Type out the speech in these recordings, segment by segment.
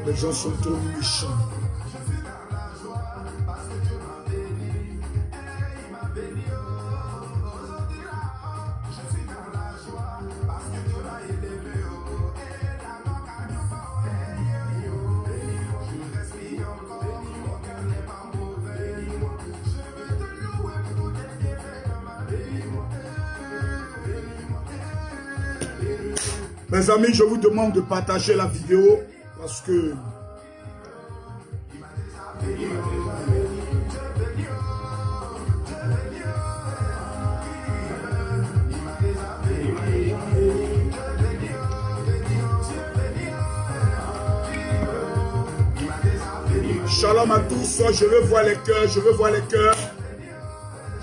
Les gens sont trop méchants. Mes amis, je vous demande de partager la vidéo parce que Shalom à tous, je veux voir les cœurs, je veux voir les cœurs.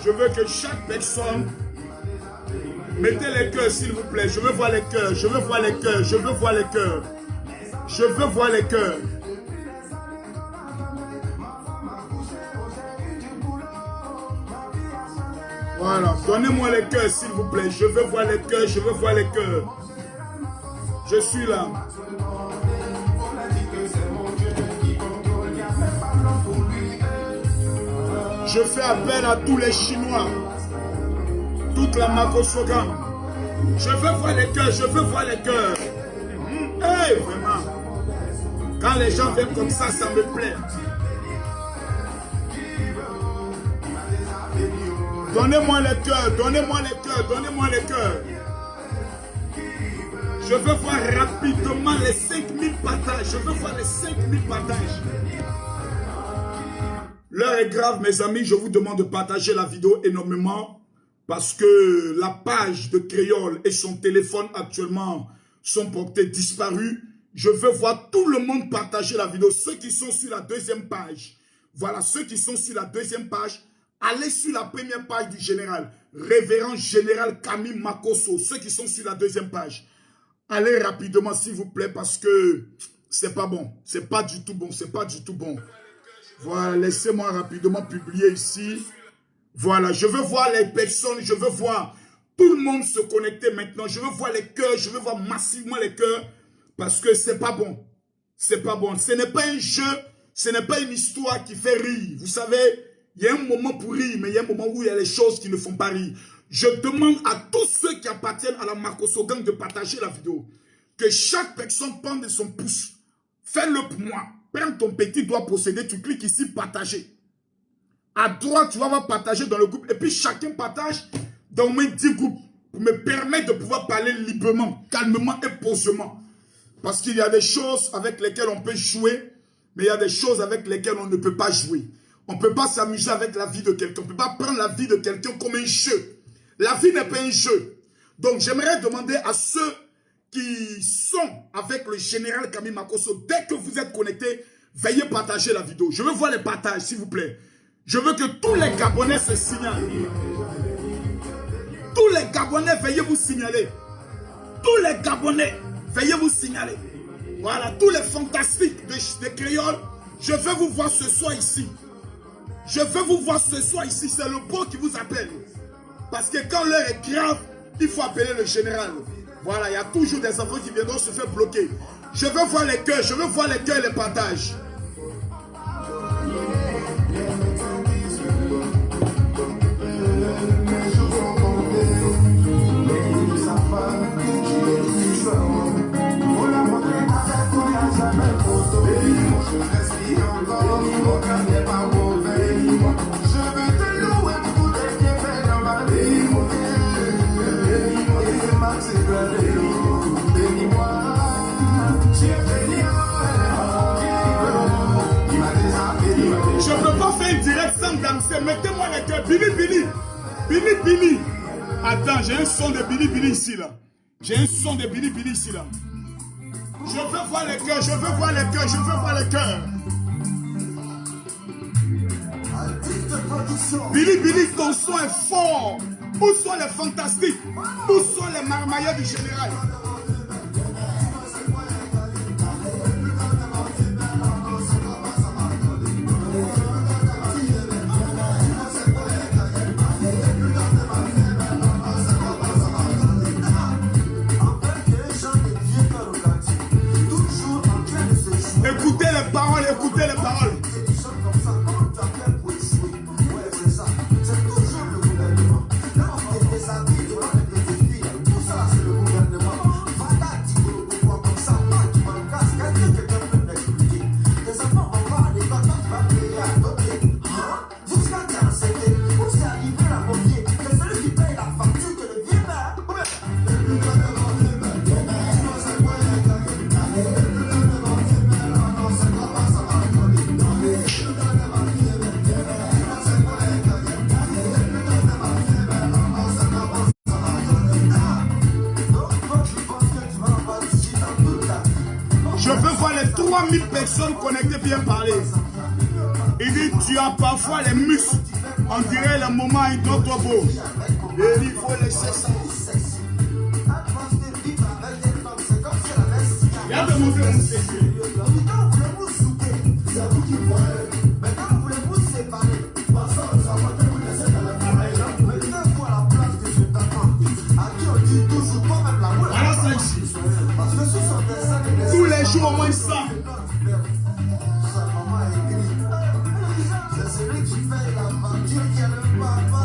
Je veux que chaque personne, mettez les cœurs s'il vous plaît, je veux voir les cœurs, je veux voir les cœurs, je veux voir les cœurs. Je veux voir les cœurs. Voilà, donnez-moi les cœurs s'il vous plaît, je veux voir les cœurs, je veux voir les cœurs. Je suis là. Je fais appel à tous les Chinois, toute la Makosogan. Je veux voir les cœurs, je veux voir les cœurs. Hey, vraiment. Quand les gens viennent comme ça, ça me plaît. Donnez-moi les cœurs, donnez-moi les cœurs, donnez-moi les cœurs. Je veux voir rapidement les 5000 partages. Je veux voir les 5000 partages. L'heure est grave, mes amis. Je vous demande de partager la vidéo énormément parce que la page de Créole et son téléphone actuellement sont portés disparus. Je veux voir tout le monde partager la vidéo. Ceux qui sont sur la deuxième page. Voilà, ceux qui sont sur la deuxième page. Allez sur la première page du général. Révérend général Camille Makosso. Ceux qui sont sur la deuxième page. Allez rapidement s'il vous plaît parce que c'est pas bon. C'est pas du tout bon. C'est pas du tout bon. Voilà, laissez-moi rapidement publier ici. Voilà, je veux voir les personnes. Je veux voir tout le monde se connecter maintenant. Je veux voir les cœurs. Je veux voir massivement les cœurs. Parce que c'est pas bon. C'est pas bon. Ce n'est pas un jeu. Ce n'est pas une histoire qui fait rire. Vous savez, il y a un moment pour rire, mais il y a un moment où il y a les choses qui ne font pas rire. Je demande à tous ceux qui appartiennent à la Makosso Gang de partager la vidéo. Que chaque personne prenne de son pouce. Fais-le pour moi. Prends ton petit doigt possédé, tu cliques ici, partager. À droite, tu vas voir partager dans le groupe. Et puis chacun partage dans au moins 10 groupes. Pour me permettre de pouvoir parler librement, calmement et posément. Parce qu'il y a des choses avec lesquelles on peut jouer, mais il y a des choses avec lesquelles on ne peut pas jouer. On ne peut pas s'amuser avec la vie de quelqu'un. On ne peut pas prendre la vie de quelqu'un comme un jeu. La vie n'est pas un jeu. Donc j'aimerais demander à ceux qui sont avec le général Camille Makosso, dès que vous êtes connectés, veuillez partager la vidéo. Je veux voir les partages, s'il vous plaît. Je veux que tous les Gabonais se signalent. Tous les Gabonais, veuillez vous signaler. Tous les Gabonais, veuillez vous signaler. Voilà, tous les fantastiques de Créole, je veux vous voir ce soir ici. Je veux vous voir ce soir ici. C'est le beau qui vous appelle. Parce que quand l'heure est grave, il faut appeler le général. Voilà, il y a toujours des enfants qui viendront se faire bloquer. Je veux voir les cœurs, je veux voir les cœurs et les partages. Je ne peux pas faire une direct sans danser. Mettez-moi les cœurs. Billy, Billy. Billy, Billy. Attends, j'ai un son de Billy, Billy ici, là. J'ai un son de Billy, Billy ici, là. Je veux voir les cœurs, je veux voir les cœurs, je veux voir les cœurs. Billy, Billy, ton son est fort. Où sont les fantastiques? Où sont les marmailleurs du général? Écoutez les paroles, écoutez les paroles. Je veux voir les 3000 personnes connectées bien parler. Il dit, tu as parfois les muscles. On dirait le moment où d'autres beau. Et il faut laisser ça. Il a demandé mon secret. Voilà ça ici. Tous les jours au moins ça. C'est celui qui fait la voiture qui a le papa.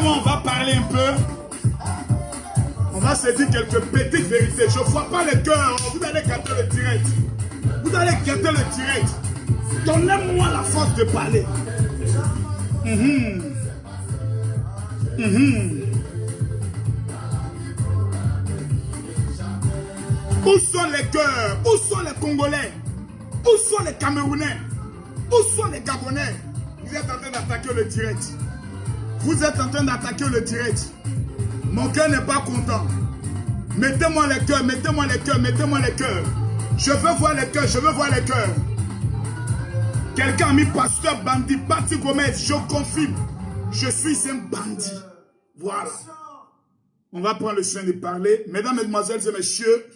On va parler un peu. On va se dire quelques petites vérités. Je ne vois pas le cœur. Vous allez capter le direct. Vous allez capter le direct. Donnez-moi la force de parler. Où sont les cœurs? Où sont les Congolais? Où sont les Camerounais? Où sont les Gabonais? Vous êtes en train d'attaquer le direct. Vous êtes en train d'attaquer le direct. Mon cœur n'est pas content. Mettez-moi les cœurs, mettez-moi les cœurs, mettez-moi les cœurs. Je veux voir les cœurs, je veux voir les cœurs. Quelqu'un a mis pasteur bandit, Bati Gomez, je confirme. Je suis un bandit. Voilà. On va prendre le soin de parler. Mesdames, mesdemoiselles et messieurs,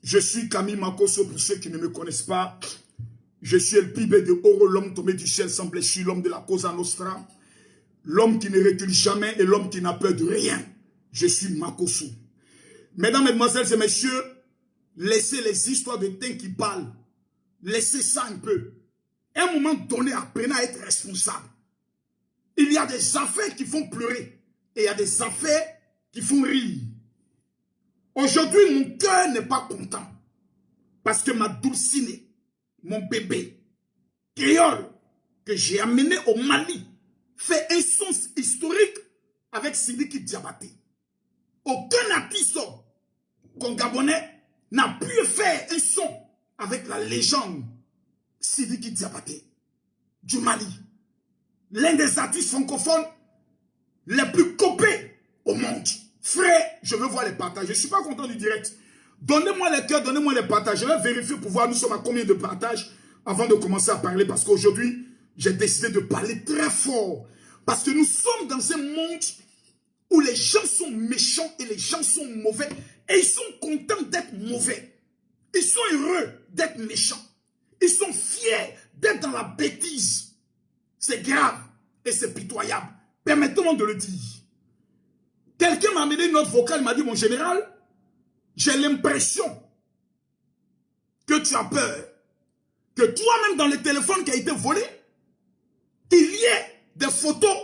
je suis Camille Makosso pour ceux qui ne me connaissent pas. Je suis le pibé de Oro, l'homme tombé du ciel sans blessure, l'homme de la Cosa Nostra. L'homme qui ne recule jamais et l'homme qui n'a peur de rien. Je suis Makosso. Mesdames, mesdemoiselles et messieurs, laissez les histoires de teint qui parlent. Laissez ça un peu. À un moment donné, apprenez à être responsable. Il y a des affaires qui font pleurer. Et il y a des affaires qui font rire. Aujourd'hui, mon cœur n'est pas content. Parce que ma dulcinée, mon bébé, créole, que j'ai amené au Mali, fait un son historique avec Sidiki Diabaté. Aucun artiste congabonais n'a pu faire un son avec la légende Sidiki Diabaté du Mali. L'un des artistes francophones les plus copés au monde. Frère, je veux voir les partages. Je ne suis pas content du direct. Donnez-moi les cœurs, donnez-moi les partages. Je vais vérifier pour voir nous sommes à combien de partages avant de commencer à parler. Parce qu'aujourd'hui, j'ai décidé de parler très fort. Parce que nous sommes dans un monde où les gens sont méchants et les gens sont mauvais. Et ils sont contents d'être mauvais. Ils sont heureux d'être méchants. Ils sont fiers d'être dans la bêtise. C'est grave et c'est pitoyable. Permettez-moi de le dire. Quelqu'un m'a amené une note vocale, il m'a dit, mon général, j'ai l'impression que tu as peur. Que toi-même dans le téléphone qui a été volé, qu'il y ait des des photos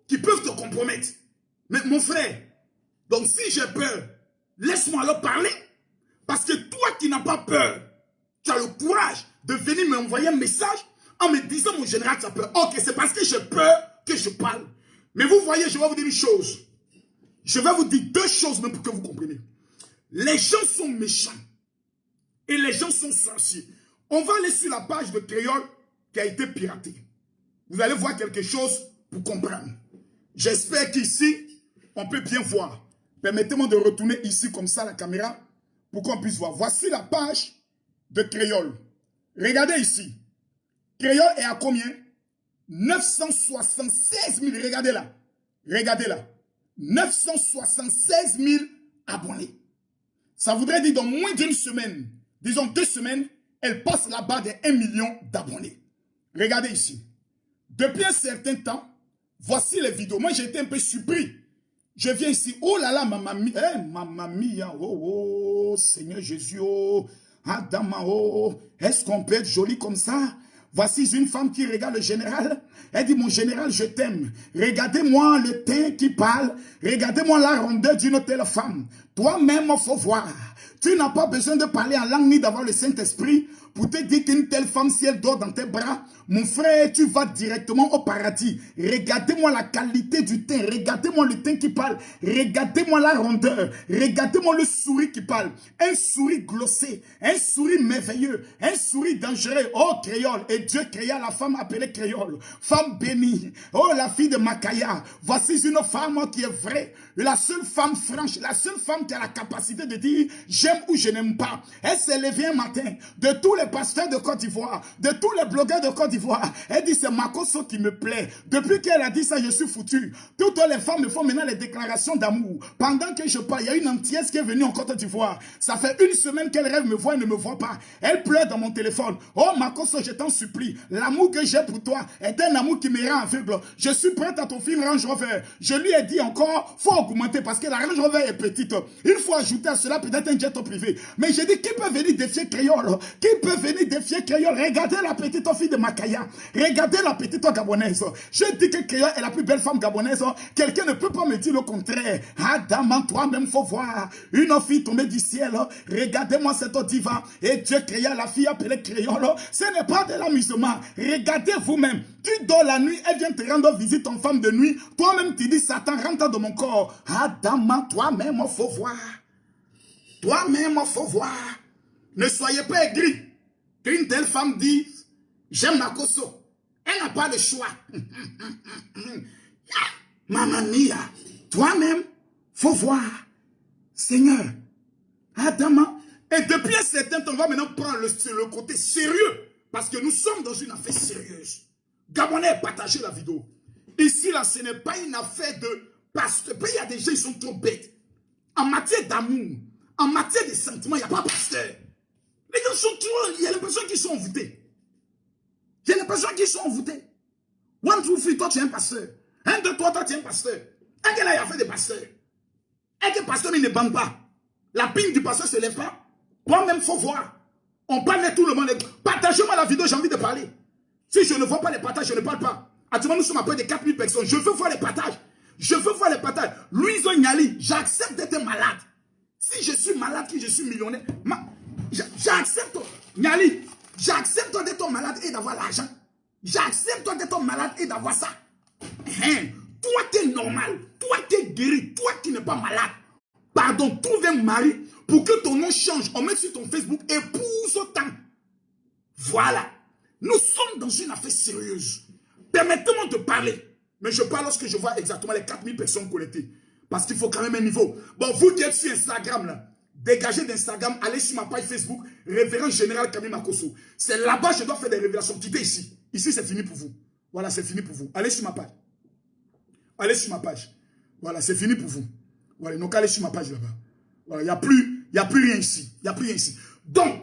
qui peuvent te compromettre. Mais mon frère, donc si j'ai peur, laisse-moi leur parler. Parce que toi qui n'as pas peur, tu as le courage de venir m'envoyer un message en me disant, mon général, tu as peur. Ok, c'est parce que j'ai peur que je parle. Mais vous voyez, je vais vous dire une chose. Je vais vous dire deux choses même pour que vous compreniez. Les gens sont méchants. Et les gens sont sorciers. On va aller sur la page de Créole qui a été piratée. Vous allez voir quelque chose pour comprendre. J'espère qu'ici, on peut bien voir. Permettez-moi de retourner ici comme ça la caméra pour qu'on puisse voir. Voici la page de Créole. Regardez ici. Créole est à combien? 976 000. Regardez là. Regardez là. 976 000 abonnés. Ça voudrait dire dans moins d'une semaine, disons 2 semaines, elle passe la barre des 1 million d'abonnés. Regardez ici. Depuis un certain temps, voici les vidéos. Moi, j'ai été un peu surpris. Je viens ici. Oh là là, maman mia. Oh, Seigneur Jésus. Oh, Adama. Oh, est-ce qu'on peut être joli comme ça? Voici une femme qui regarde le général. Elle dit, mon général, je t'aime. Regardez-moi le teint qui parle. Regardez-moi la rondeur d'une telle femme. Toi-même, il faut voir. Tu n'as pas besoin de parler en langue ni d'avoir le Saint-Esprit pour te dire qu'une telle femme, si elle dort dans tes bras, mon frère, tu vas directement au paradis. Regardez-moi la qualité du teint. Regardez-moi le teint qui parle. Regardez-moi la rondeur. Regardez-moi le sourire qui parle. Un sourire glossé. Un sourire merveilleux. Un sourire dangereux. Oh, créole. Et Dieu créa la femme appelée créole. Femme bénie. Oh, la fille de Makaya. Voici une femme qui est vraie. La seule femme franche. La seule femme qui a la capacité de dire j'aime ou je n'aime pas. Elle s'est levée un matin. De tous les pasteurs de Côte d'Ivoire, de tous les blogueurs de Côte d'Ivoire, elle dit c'est Makoso qui me plaît. Depuis qu'elle a dit ça, je suis foutu. Toutes les femmes me font maintenant les déclarations d'amour. Pendant que je parle, il y a une entière qui est venue en Côte d'Ivoire. Ça fait 1 semaine qu'elle rêve me voir et ne me voit pas. Elle pleure dans mon téléphone. Oh Makoso, je t'en supplie. L'amour que j'ai pour toi est un amour qui me rend aveugle. Je suis prête à t'offrir un Range Rover. Je lui ai dit encore, faut augmenter parce que la Range Rover est petite. Il faut ajouter à cela peut-être un jet privé. Mais j'ai dit, qui peut venir défier Créole? Qui peut venir défier Créole? Regardez la petite fille de Makaya. Regardez la petite gabonaise. Je dis que Créole est la plus belle femme gabonaise. Quelqu'un ne peut pas me dire le contraire. Adam, toi-même, faut voir. Une fille tombée du ciel. Regardez-moi cette diva. Et Dieu créa la fille appelée Créole. Ce n'est pas de l'amusement. Regardez vous-même. Tu dors la nuit, elle vient te rendre visite en femme de nuit. Toi-même, tu dis, Satan, rentre dans mon corps. Adam, toi-même, faut voir. Toi-même, il faut voir. Ne soyez pas aigris qu'une telle femme dise j'aime Makoso. Elle n'a pas de choix. Maman mia, toi-même, faut voir. Seigneur, Adama. Et depuis un certain temps, on va maintenant prendre le côté sérieux. Parce que nous sommes dans une affaire sérieuse. Gabonais, partagez la vidéo. Ici, là, ce n'est pas une affaire de... Parce que il y a des gens, ils sont trop bêtes. En matière d'amour, en matière de sentiments, il n'y a pas pasteur. Les gens sont trop... Il y a l'impression qu'ils sont envoûtés. J'ai l'impression qu'ils sont envoûtés. 1, 2, 3, toi, tu es un pasteur. 1, 2, 3, toi, tu es un pasteur. Un gars là, il a fait des pasteurs. Un gars pasteur, mais il ne bande pas. La pine du pasteur ne se lève pas. Toi-même, il faut voir. On parle de tout le monde. Partagez-moi la vidéo, j'ai envie de parler. Si je ne vois pas les partages, je ne parle pas. Actuellement, nous sommes à peu de 4000 personnes. Je veux voir les partages. Je veux voir les partages. Louison Niali, j'accepte d'être malade. Si je suis malade, que je suis millionnaire, j'accepte. Niali, j'accepte d'être malade et d'avoir l'argent. J'accepte d'être malade et d'avoir ça. Toi qui es normal, toi qui es guéri, toi qui n'es pas malade. Pardon, trouve un mari pour que ton nom change. On met sur ton Facebook épouse autant. Voilà. Nous sommes dans une affaire sérieuse. Permettez-moi de parler. Mais je parle lorsque je vois exactement les 4000 personnes connectées. Parce qu'il faut quand même un niveau. Bon, vous qui êtes sur Instagram, là, dégagez d'Instagram, allez sur ma page Facebook, Révérend Général Camille Makoso. C'est là-bas que je dois faire des révélations. Quittez ici. Ici, c'est fini pour vous. Voilà, c'est fini pour vous. Allez sur ma page. Allez sur ma page. Voilà, c'est fini pour vous. Voilà, donc allez sur ma page là-bas. Voilà, il n'y a plus rien ici. Il n'y a plus rien ici. Donc,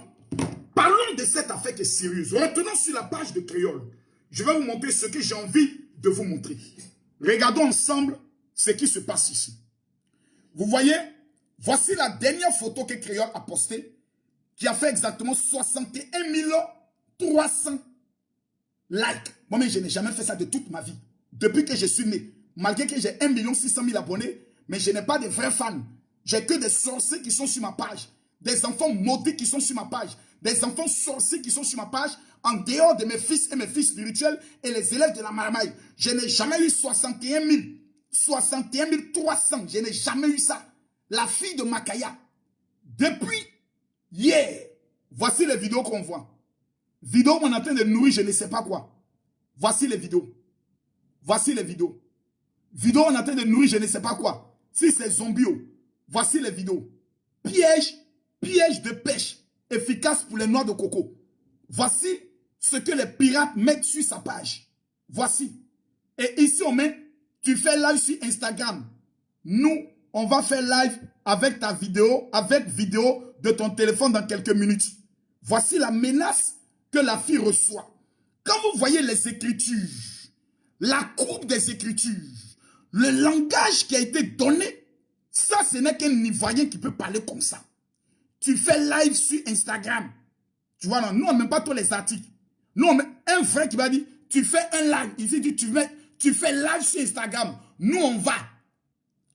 parlons de cette affaire qui est sérieuse. Retenons sur la page de Créole. Je vais vous montrer ce que j'ai envie de vous montrer. Regardons ensemble ce qui se passe ici. Vous voyez, voici la dernière photo que Créole a postée, qui a fait exactement 61 300 likes. Moi, mais je n'ai jamais fait ça de toute ma vie. depuis que je suis né. Malgré que j'ai 1 600 000 abonnés, mais je n'ai pas de vrais fans. J'ai que des sorciers qui sont sur ma page. Des enfants maudits qui sont sur ma page. Des enfants sorciers qui sont sur ma page. En dehors de mes fils et mes filles spirituels et les élèves de la maramaille. Je n'ai jamais eu 61 000. 61 300. Je n'ai jamais eu ça. La fille de Makaya. Depuis hier. Voici les vidéos qu'on voit. Vidéos où on est en train de nourrir je ne sais pas quoi. Voici les vidéos. Voici les vidéos. Vidéos où on est en train de nourrir je ne sais pas quoi. Si c'est zombie. Voici les vidéos. Piège de pêche efficace pour les noix de coco. Voici ce que les pirates mettent sur sa page. Voici. Et ici on met, tu fais live sur Instagram. Nous, on va faire live avec ta vidéo, avec vidéo de ton téléphone dans quelques minutes. Voici la menace que la fille reçoit. Quand vous voyez les écritures, la coupe des écritures, le langage qui a été donné, ça, ce n'est qu'un Ivoirien qui peut parler comme ça. Tu fais live sur Instagram. Tu vois, non, nous, on ne met pas tous les articles. Nous, on met un frère qui va dire, tu fais un live. Ici, tu fais live sur Instagram. Nous, on va.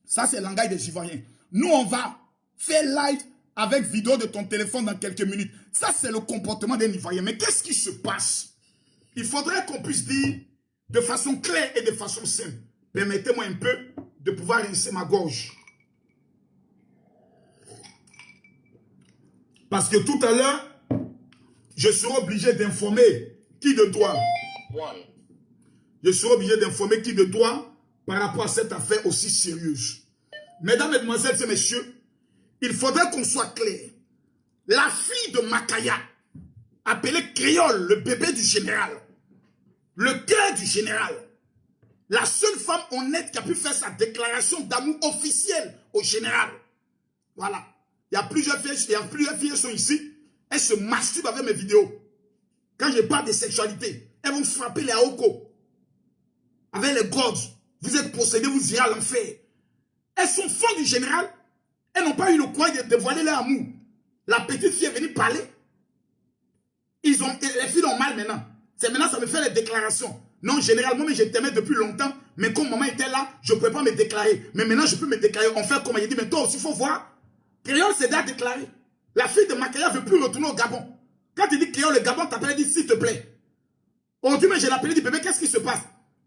Ça, c'est le langage des Ivoiriens. Nous, on va faire live avec vidéo de ton téléphone dans quelques minutes. Ça, c'est le comportement d'un Ivoirien. Mais qu'est-ce qui se passe? Il faudrait qu'on puisse dire de façon claire et de façon simple. Permettez-moi un peu de pouvoir rincer ma gorge. Parce que tout à l'heure, je serai obligé d'informer qui de toi. Je serai obligé d'informer qui de toi par rapport à cette affaire aussi sérieuse. Mesdames, mesdemoiselles et messieurs, il faudrait qu'on soit clair. La fille de Makaya, appelée Créole, le bébé du général, le cœur du général, la seule femme honnête qui a pu faire sa déclaration d'amour officielle au général. Voilà. Il y a plusieurs filles qui sont ici. Elles se masturbent avec mes vidéos. Quand je parle de sexualité, elles vont frapper les Aoko. Avec les gods. Vous êtes possédés, vous irez à l'enfer. Elles sont fans du général. Elles n'ont pas eu le courage de dévoiler leur amour. La petite fille est venue parler. Les filles ont mal maintenant. C'est maintenant ça me fait les déclarations. Non, général, moi, je t'aimais depuis longtemps. Mais comme maman était là, je ne pouvais pas me déclarer. Mais maintenant, je peux me déclarer. On fait comme il dit, mais toi aussi, il faut voir. Créole s'est déjà déclaré. La fille de Makaya ne veut plus retourner au Gabon. Quand tu dis Créole, le Gabon t'appelle et dit s'il te plaît. On dit mais j'ai l'appelé, dit bébé, qu'est-ce qui se passe?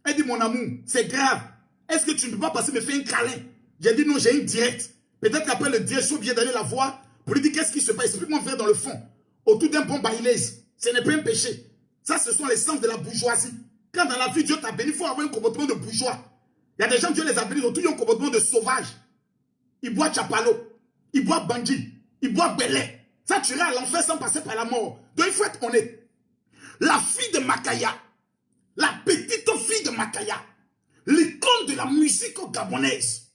Elle dit mon amour, c'est grave. Est-ce que tu ne peux pas passer me faire un câlin? J'ai dit non, j'ai une directe. Peut-être qu'après le direct, je suis obligé d'aller la voir pour lui dire qu'est-ce qui se passe. Explique-moi frère dans le fond. Autour d'un bon baïlaise. Ce n'est pas un péché. Ça, ce sont les sens de la bourgeoisie. Quand dans la vie, Dieu t'a béni, il faut avoir un comportement de bourgeois. Il y a des gens, Dieu les a bénis, ils ont toujours un comportement de sauvage. Ils boivent chapalo. Il boit bandit, il boit belé. Ça tuerait à l'enfer sans passer par la mort. Donc il faut être honnête. La fille de Makaya, la petite fille de Makaya, l'icône de la musique gabonaise,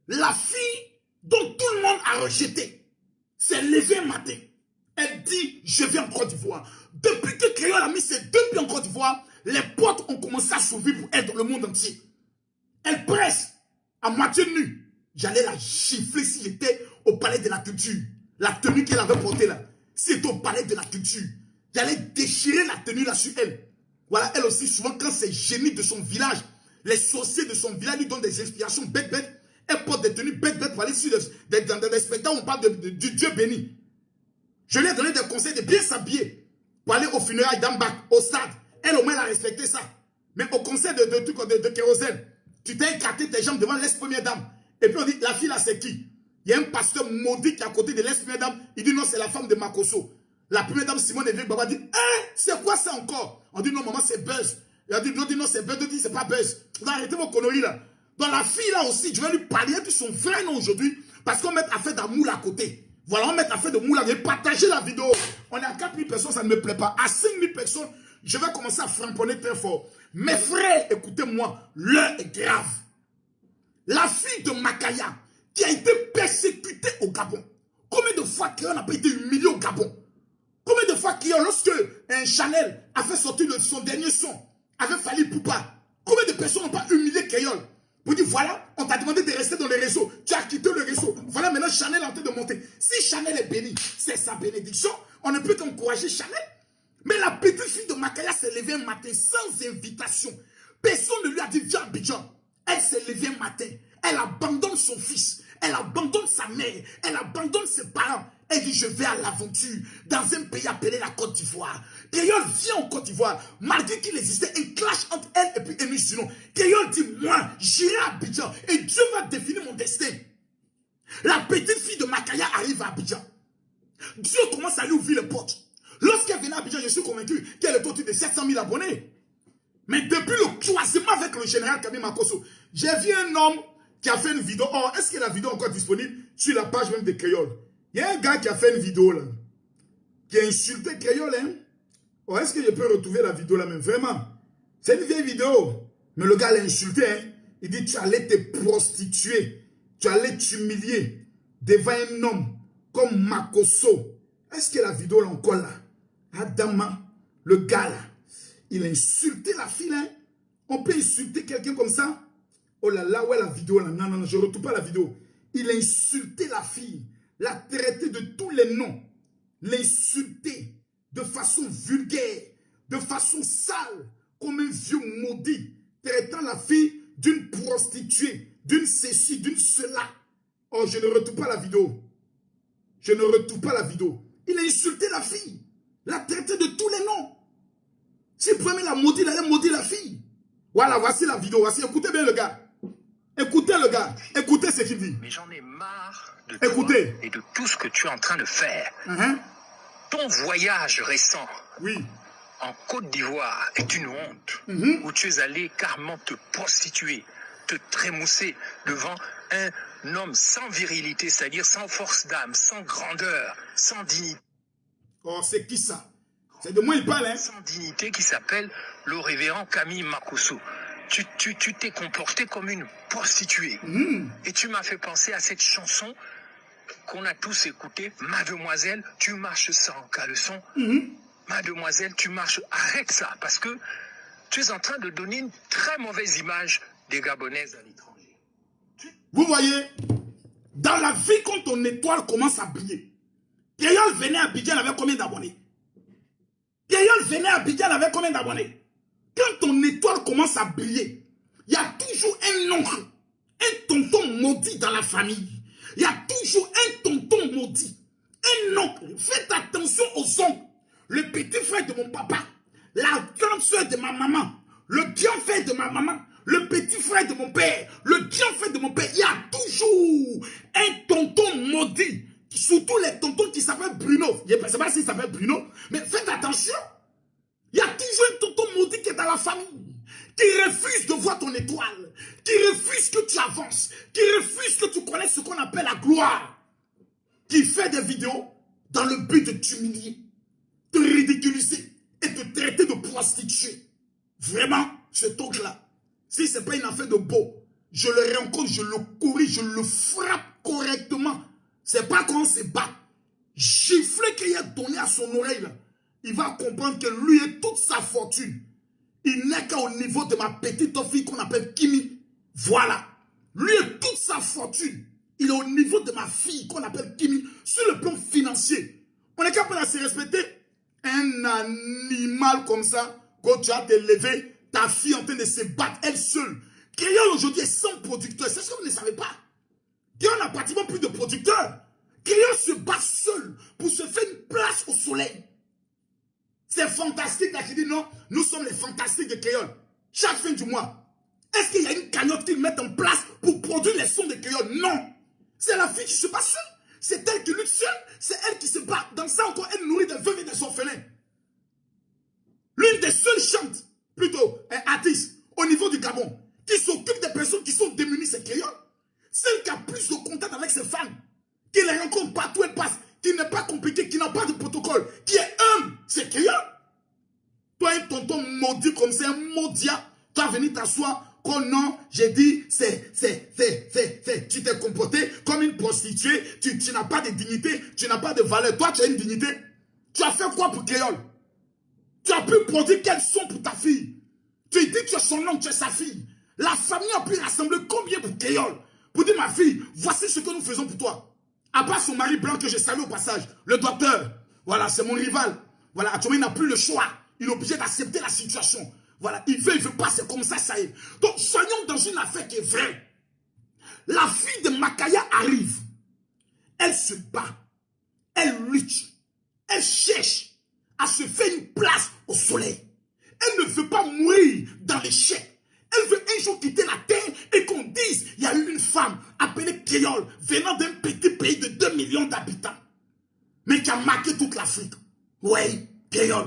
la fille dont tout le monde a rejeté, s'est levée un matin. Elle dit, je viens en Côte d'Ivoire. Depuis que Créole a mis ses 2 pieds en Côte d'Ivoire, les portes ont commencé à s'ouvrir pour elle dans le monde entier. Elle presse à moitié nue. J'allais la gifler si j'étais au palais de la culture. La tenue qu'elle avait portée là. Si j'étais au palais de la culture, j'allais déchirer la tenue là sur elle. Voilà, elle aussi, souvent, quand ces génies de son village, les sorciers de son village lui donnent des inspirations bêtes. Elle porte des tenues bêtes pour aller sur dans des spectacles où on parle du Dieu béni. Je lui ai donné des conseils de bien s'habiller pour aller au funérailles d'Ambak, au stade. Elle, au moins, elle a respecté ça. Mais au conseil de kérosène, tu t'es écarté tes jambes devant l'ex-première dame. Et puis on dit, la fille là, c'est qui? Il y a un pasteur maudit qui est à côté de l'ex-première dame. Il dit non, c'est la femme de Makoso. La première dame, Simone Evric Baba, dit, c'est quoi ça encore? On dit non, maman, c'est Buzz. Il a dit non, c'est Buzz. D'autres dit, c'est pas Buzz. Vous arrêtez vos conneries là. Donc la fille là aussi, je vais lui parler de son vrai nom aujourd'hui. Parce qu'on met affaire d'amour à côté. Voilà, on met affaire de moule à côté. Partagez la vidéo. On est à 4 000 personnes, ça ne me plaît pas. À 5 000 personnes, je vais commencer à framponner très fort. Mes frères, écoutez-moi, l'heure est grave. La fille de Makaya, qui a été persécutée au Gabon. Combien de fois Kéon n'a pas été humilié au Gabon? Combien de fois Kéon, lorsque un Chanel a fait sortir son dernier son, avait fallu Poupa, combien de personnes n'ont pas humilié Kéon? Pour dire, voilà, on t'a demandé de rester dans les réseaux. Tu as quitté le réseau. Voilà, maintenant Chanel est en train de monter. Si Chanel est béni, c'est sa bénédiction. On ne peut qu'encourager Chanel. Mais la petite fille de Makaya s'est levée un matin sans invitation. Personne ne lui a dit, viens à Abidjan. Elle s'est levée un matin. Elle abandonne son fils. Elle abandonne sa mère. Elle abandonne ses parents. Elle dit, je vais à l'aventure dans un pays appelé la Côte d'Ivoire. Créole vient en Côte d'Ivoire. Malgré qu'il existait un clash entre elle et puis Émile Sinon. Créole dit, moi, j'irai à Abidjan et Dieu va définir mon destin. La petite fille de Makaya arrive à Abidjan. Dieu commence à lui ouvrir les portes. Lorsqu'elle venait à Abidjan, je suis convaincu qu'elle est autour de 700 000 abonnés. Mais depuis le croisement avec le général Kami Makosso, j'ai vu un homme qui a fait une vidéo. Oh, est-ce que la vidéo est encore disponible sur la page même de Créole? Il y a un gars qui a fait une vidéo là, qui a insulté Créole. Hein? Oh, est-ce que je peux retrouver la vidéo là même? Vraiment. C'est une vieille vidéo. Mais le gars l'a insulté. Hein? Il dit, tu allais te prostituer. Tu allais t'humilier devant un homme comme Makosso. Est-ce que la vidéo est encore là? Adama, le gars là, il a insulté la fille. Hein? On peut insulter quelqu'un comme ça? Oh là là, ouais la vidéo là. Non, non, non, je ne retrouve pas la vidéo. Il a insulté la fille, l'a traité de tous les noms, l'insulté de façon vulgaire, de façon sale, comme un vieux maudit, traitant la fille d'une prostituée, d'une ceci, d'une cela. Oh, je ne retrouve pas la vidéo. Je ne retrouve pas la vidéo. Il a insulté la fille, l'a traité de tous les noms. Si premier la maudit, il a maudit la fille. Voilà, voici la vidéo. Voici, écoutez bien le gars. Écoutez le gars. Écoutez ce qu'il dit. Mais j'en ai marre de écoutez. Toi et de tout ce que tu es en train de faire. Ton voyage récent en Côte d'Ivoire est une honte. Où tu es allé carrément te prostituer, te trémousser devant un homme sans virilité, c'est-à-dire sans force d'âme, sans grandeur, sans dignité. Oh, c'est qui ça? C'est de moi il parle, hein? Sans dignité, qui s'appelle le révérend Kami Makosso. Tu t'es comporté comme une prostituée. Et tu m'as fait penser à cette chanson qu'on a tous écoutée. Mademoiselle, tu marches sans caleçon. Mademoiselle, tu marches... Arrête ça, parce que tu es en train de donner une très mauvaise image des Gabonaises à l'étranger. Vous voyez, dans la vie, quand ton étoile commence à briller, Créole venait à Abidjan avec combien d'abonnés? Créole venait à Abidjan avec combien d'abonnés? Quand ton étoile commence à briller, il y a toujours un oncle, un tonton maudit dans la famille. Il y a toujours un tonton maudit, un oncle. Faites attention aux oncles. Le petit frère de mon papa, la grande soeur de ma maman, le grand frère de ma maman, le petit frère de mon père, le grand frère de mon père. Il y a toujours un tonton maudit. Surtout les tontons qui s'appellent Bruno. Je ne sais pas s'il s'appelle Bruno, mais faites attention. Il y a toujours un tonton maudit qui est dans la famille, qui refuse de voir ton étoile, qui refuse que tu avances, qui refuse que tu connaisses ce qu'on appelle la gloire, qui fait des vidéos dans le but de t'humilier, te ridiculiser et te traiter de prostituée. Vraiment, cet oncle-là, si ce n'est pas une affaire de beau, je le rencontre, je le corrige, je le frappe correctement. C'est pas qu'on se bat. Gifler qu'il a donné à son oreille, là, il va comprendre que lui et toute sa fortune, il n'est qu'au niveau de ma petite fille qu'on appelle Kimi. Voilà. Lui et toute sa fortune, il est au niveau de ma fille qu'on appelle Kimi. Sur le plan financier, on est capable de se respecter. Un animal comme ça, quand tu as élevé ta fille en train de se battre elle seule. Créole aujourd'hui est sans producteur. C'est ce que vous ne savez pas. Créole n'a pratiquement plus de producteurs. Créole se bat seul pour se faire une place au soleil. C'est fantastique là qui dit non, nous sommes les fantastiques de Créole. Chaque fin du mois, est-ce qu'il y a une cagnotte qu'ils mettent en place pour produire les sons de Créole? Non. C'est la fille qui se bat seule. C'est elle qui lutte seule. C'est elle qui se bat. Dans ça encore, elle nourrit des veuves et des orphelins. L'une des seules chantes, plutôt artistes, au niveau du Gabon, qui s'occupe des personnes qui sont démunies, c'est Créole. Celle qui a plus de contact avec ses femmes, qui les rencontre partout où elle passe, qui n'est pas compliqué, qui n'a pas de protocole, qui est humble, c'est Créole. Toi, un tonton maudit comme ça, un maudia, tu vas venir t'asseoir. Oh non, j'ai dit, tu t'es comporté comme une prostituée, tu n'as pas de dignité, tu n'as pas de valeur. Toi, tu as une dignité. Tu as fait quoi pour Créole? Tu as pu produire quel son pour ta fille? Tu dis que tu es son homme, tu es sa fille. La famille a pu rassembler combien pour Créole? Pour dire, ma fille, voici ce que nous faisons pour toi. À part son mari blanc que j'ai salué au passage, le docteur, voilà, c'est mon rival. Voilà, actuellement, il n'a plus le choix. Il est obligé d'accepter la situation. Voilà, il veut pas, c'est comme ça, ça y est. Donc, soyons dans une affaire qui est vraie. La fille de Makaya arrive. Elle se bat. Elle lutte. Elle cherche à se faire une place au soleil. Elle ne veut pas mourir dans l'échec. Elle veut un jour quitter la terre et qu'on dise, il y a eu une femme appelée Créole, venant d'un petit pays de 2 millions d'habitants, mais qui a marqué toute l'Afrique. Oui, Créole.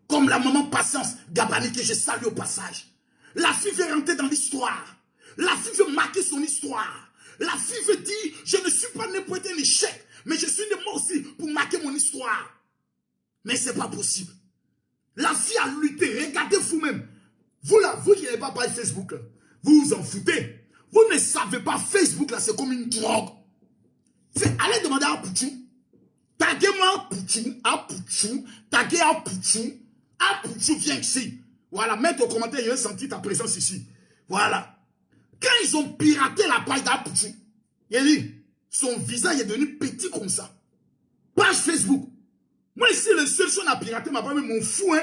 Comme la maman Patience Gabani que je salue au passage. La fille veut rentrer dans l'histoire. La fille veut marquer son histoire. La fille veut dire, je ne suis pas né pour être un échec, mais je suis né moi aussi pour marquer mon histoire. Mais ce n'est pas possible. La fille a lutté. Regardez vous-même. Vous là, vous qui n'avez pas parlé Facebook, là, vous vous en foutez. Vous ne savez pas, Facebook là, c'est comme une drogue. Allez demander à Pouchou. Taguez-moi à Pouchou. Taguez à Pouchou. À Pouchou, viens ici. Voilà, mets au commentaire, il a senti ta présence ici. Voilà. Quand ils ont piraté la page d'Apouchou, il a dit, son visage est devenu petit comme ça. Page Facebook. Moi ici, le seul chose à pirater ma page, mon fou, hein.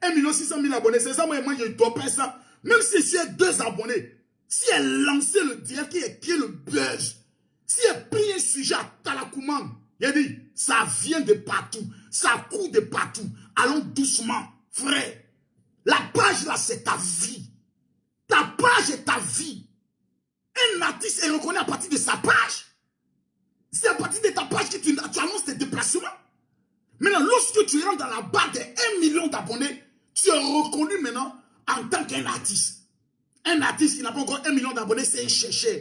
1 600 000 abonnés, c'est ça, moi je dois pas ça. Même si j'ai 2 abonnés, si elle lançait le direct, qui est le buzz, si elle prie un sujet à Talakouman, il a dit, ça vient de partout, ça court de partout. Allons doucement, frère. La page là, c'est ta vie. Ta page est ta vie. Un artiste est reconnu à partir de sa page. C'est à partir de ta page que tu annonces tes déplacements. Maintenant, lorsque tu rentres dans la barre de 1 million d'abonnés, tu es reconnu maintenant en tant qu'un artiste. Un artiste qui n'a pas encore 1 million d'abonnés, c'est un chercheur.